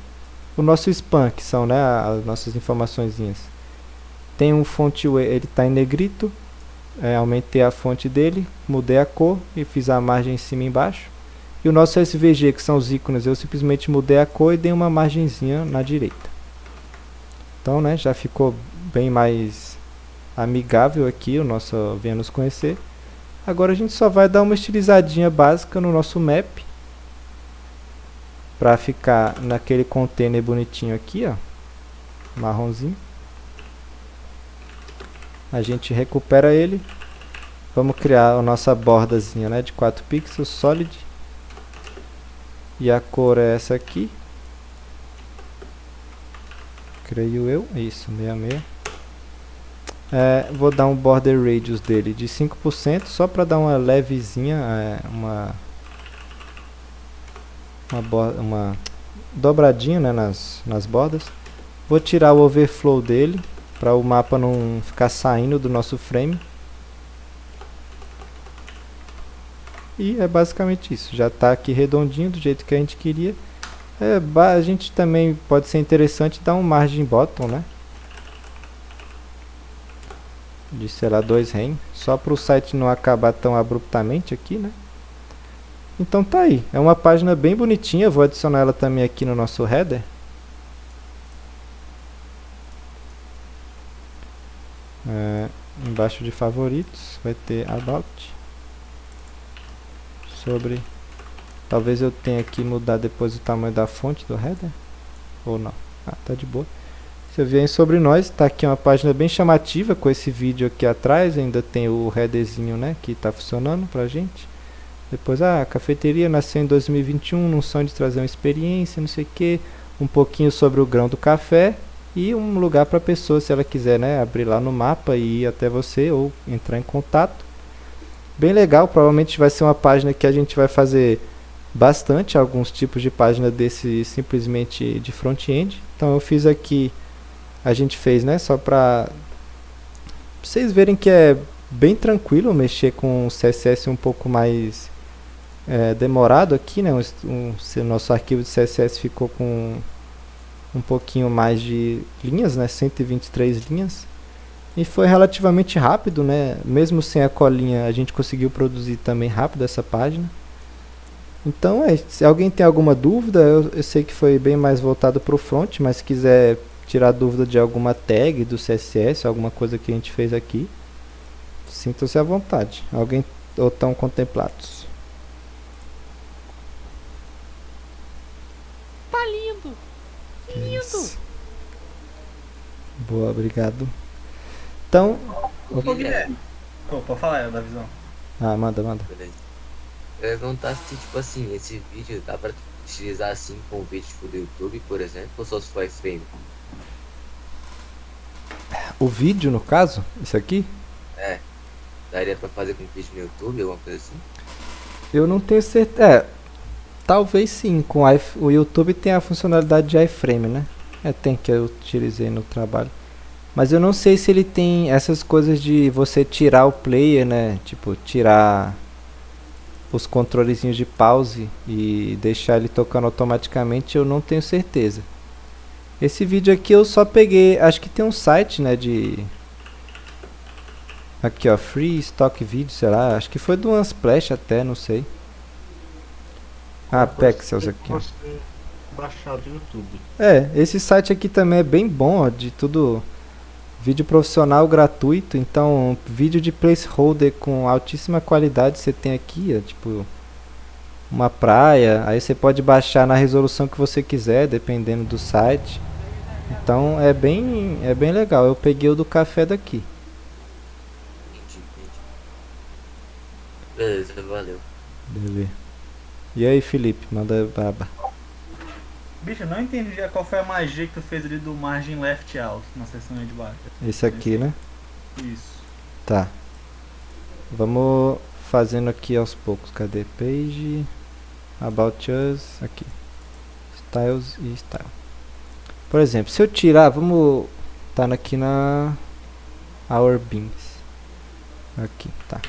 Speaker 1: O nosso span, que são, né, as nossas informaçõezinhas, tem um fonte, ele está em negrito. Aumentei a fonte dele, mudei a cor e fiz a margem em cima e embaixo. E o nosso SVG, que são os ícones, eu simplesmente mudei a cor e dei uma margenzinha na direita. Então, né, já ficou bem mais amigável aqui o nosso Venha Nos Conhecer. Agora a gente só vai dar uma estilizadinha básica no nosso map para ficar naquele container bonitinho aqui, ó, marronzinho. A gente recupera ele. Vamos criar a nossa bordazinha, né, de 4 pixels solid. E a cor é essa aqui. Creio eu, isso, 66. Vou dar um border radius dele de 5%, só para dar uma levezinha, uma dobradinha, né, nas bordas. Vou tirar o overflow dele, para o mapa não ficar saindo do nosso frame. E é basicamente isso, já está aqui redondinho do jeito que a gente queria. A gente também pode ser interessante dar um margin bottom, né? De, sei lá, 2 rem, só para o site não acabar tão abruptamente aqui, né? Então tá aí, é uma página bem bonitinha, vou adicionar ela também aqui no nosso header. Embaixo de favoritos vai ter About. Sobre... Talvez eu tenha que mudar depois o tamanho da fonte do header. Ou não. Tá de boa. Se eu vier em sobre nós, tá aqui uma página bem chamativa com esse vídeo aqui atrás. Ainda tem o headerzinho, né, que tá funcionando pra gente. Depois, a cafeteria nasceu em 2021 num sonho de trazer uma experiência, não sei o que. Um pouquinho sobre o grão do café. E um lugar para a pessoa, se ela quiser, né, abrir lá no mapa e ir até você ou entrar em contato. Bem legal, provavelmente vai ser uma página que a gente vai fazer bastante, alguns tipos de página desse simplesmente de front-end. Então eu fiz aqui, a gente fez, né, só para vocês verem que é bem tranquilo mexer com CSS um pouco mais demorado aqui, né, se o nosso arquivo de CSS ficou com um pouquinho mais de linhas, né, 123 linhas, e foi relativamente rápido, né, mesmo sem a colinha a gente conseguiu produzir também rápido essa página. Então, se alguém tem alguma dúvida, eu sei que foi bem mais voltado para o front, mas se quiser tirar dúvida de alguma tag do CSS, alguma coisa que a gente fez aqui, sintam-se à vontade. Alguém ou estão contemplados?
Speaker 3: Tá lindo!
Speaker 1: Isso. Boa, obrigado. Então...
Speaker 4: Ô, Guilherme. Pode falar, da visão.
Speaker 1: Manda.
Speaker 8: Beleza. Eu ia perguntar se, tipo assim, esse vídeo dá pra utilizar assim com vídeo tipo, do YouTube, por exemplo, ou só se for iframe?
Speaker 1: O vídeo, no caso? Isso aqui?
Speaker 8: Daria pra fazer com vídeo no YouTube, alguma coisa assim?
Speaker 1: Eu não tenho certeza. Talvez sim, o YouTube tem a funcionalidade de iframe, né? Tem, que eu utilizei no trabalho. Mas eu não sei se ele tem essas coisas de você tirar o player, né? Tipo, tirar os controlezinhos de pause e deixar ele tocando automaticamente, eu não tenho certeza. Esse vídeo aqui eu só peguei, acho que tem um site, né, de... Aqui, ó, Free Stock Video, sei lá, acho que foi do Unsplash até, não sei. Pexels aqui, ó.
Speaker 2: Baixar do YouTube.
Speaker 1: Esse site aqui também é bem bom, ó, de tudo... Vídeo profissional gratuito, então vídeo de placeholder com altíssima qualidade você tem aqui, ó, tipo uma praia, aí você pode baixar na resolução que você quiser, dependendo do site. Então é bem legal. Eu peguei o do café daqui.
Speaker 8: Entendi. Beleza, valeu.
Speaker 1: Beleza. E aí, Felipe, manda baba.
Speaker 4: Bicho, eu não entendi qual foi a magia que tu fez ali do margin left out na seção aí de baixo.
Speaker 1: Esse aqui, né?
Speaker 4: Isso.
Speaker 1: Tá. Vamos fazendo aqui aos poucos. Cadê? Page, About Us, aqui. Styles e Style. Por exemplo, se eu tirar, vamos... Tá aqui na... Our Beans. Aqui, tá.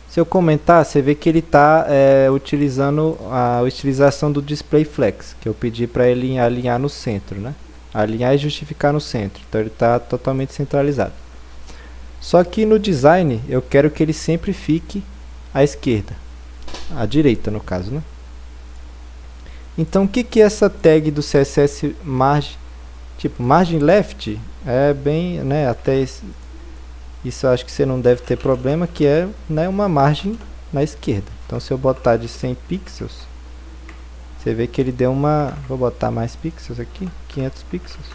Speaker 1: Se eu comentar, você vê que ele está utilizando a utilização do Display Flex, que eu pedi para ele alinhar no centro, né? Alinhar e justificar no centro. Então ele está totalmente centralizado. Só que no design eu quero que ele sempre fique à esquerda, à direita no caso, né? Então o que é essa tag do CSS margin? Tipo, margin left é bem, né? Até isso eu acho que você não deve ter problema, que é, né, uma margem na esquerda. Então se eu botar de 100 pixels, você vê que ele deu uma... Vou botar mais pixels aqui, 500 pixels.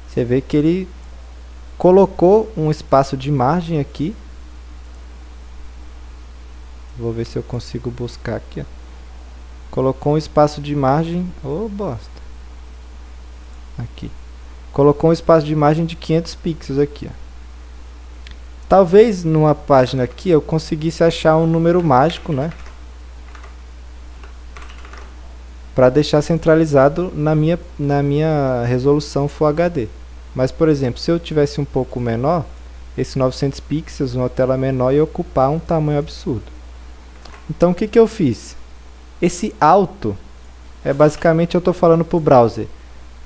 Speaker 1: Você vê que ele colocou um espaço de margem aqui. Vou ver se eu consigo buscar aqui, ó. Colocou um espaço de margem... bosta. Aqui. Colocou um espaço de margem de 500 pixels aqui, ó. Talvez numa página aqui eu conseguisse achar um número mágico, né? Para deixar centralizado na minha resolução Full HD. Mas, por exemplo, se eu tivesse um pouco menor, esse 900 pixels, uma tela menor, ia ocupar um tamanho absurdo. Então, o que eu fiz? Esse alto é basicamente eu estou falando para o browser.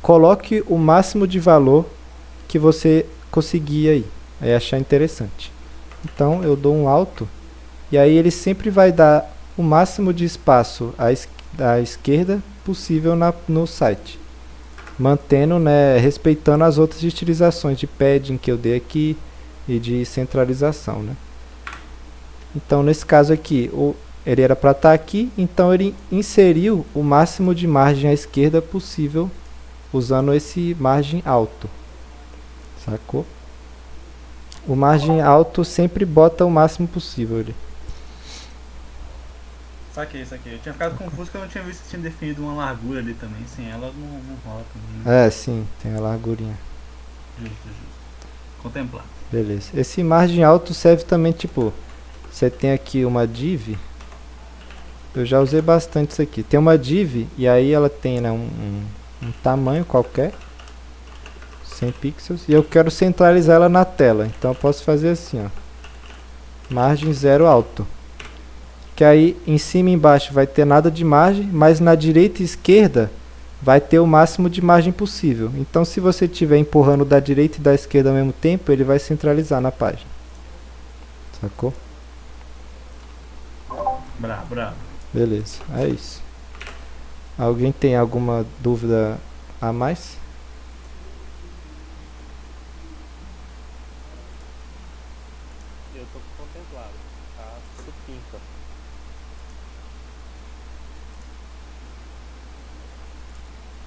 Speaker 1: Coloque o máximo de valor que você conseguir aí. Aí achar interessante. Então eu dou um alto e aí ele sempre vai dar o máximo de espaço à esquerda possível no site, mantendo, né, respeitando as outras utilizações de padding que eu dei aqui, e de centralização, né? Então nesse caso aqui, ele era para estar aqui, então ele inseriu o máximo de margem à esquerda possível usando esse margem alto, sacou? O margem alto sempre bota o máximo possível ali.
Speaker 4: Saquei. Eu tinha ficado confuso porque eu não tinha visto que tinha definido uma largura ali também. Sem ela não rola também. Né?
Speaker 1: É, sim, tem a largurinha.
Speaker 4: Justo. Contemplar.
Speaker 1: Beleza. Esse margem alto serve também, tipo, você tem aqui uma div. Eu já usei bastante isso aqui. Tem uma div e aí ela tem, né, um tamanho qualquer, 100 pixels, e eu quero centralizar ela na tela. Então eu posso fazer assim, ó, margem 0 alto. Que aí em cima e embaixo vai ter nada de margem, mas na direita e esquerda vai ter o máximo de margem possível. Então se você estiver empurrando da direita e da esquerda ao mesmo tempo, ele vai centralizar na página. Sacou?
Speaker 4: Bravo.
Speaker 1: Beleza, é isso. Alguém tem alguma dúvida a mais?
Speaker 5: Eu tô contemplado. Tá supimpa.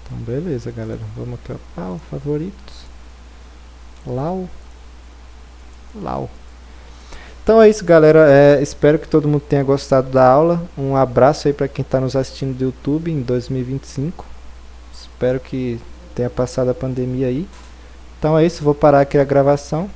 Speaker 1: Então beleza, galera. Vamos aqui, ó. Favoritos. Lau. Então é isso, galera. Espero que todo mundo tenha gostado da aula. Um abraço aí para quem está nos assistindo do YouTube em 2025. Espero que tenha passado a pandemia aí. Então é isso, vou parar aqui a gravação.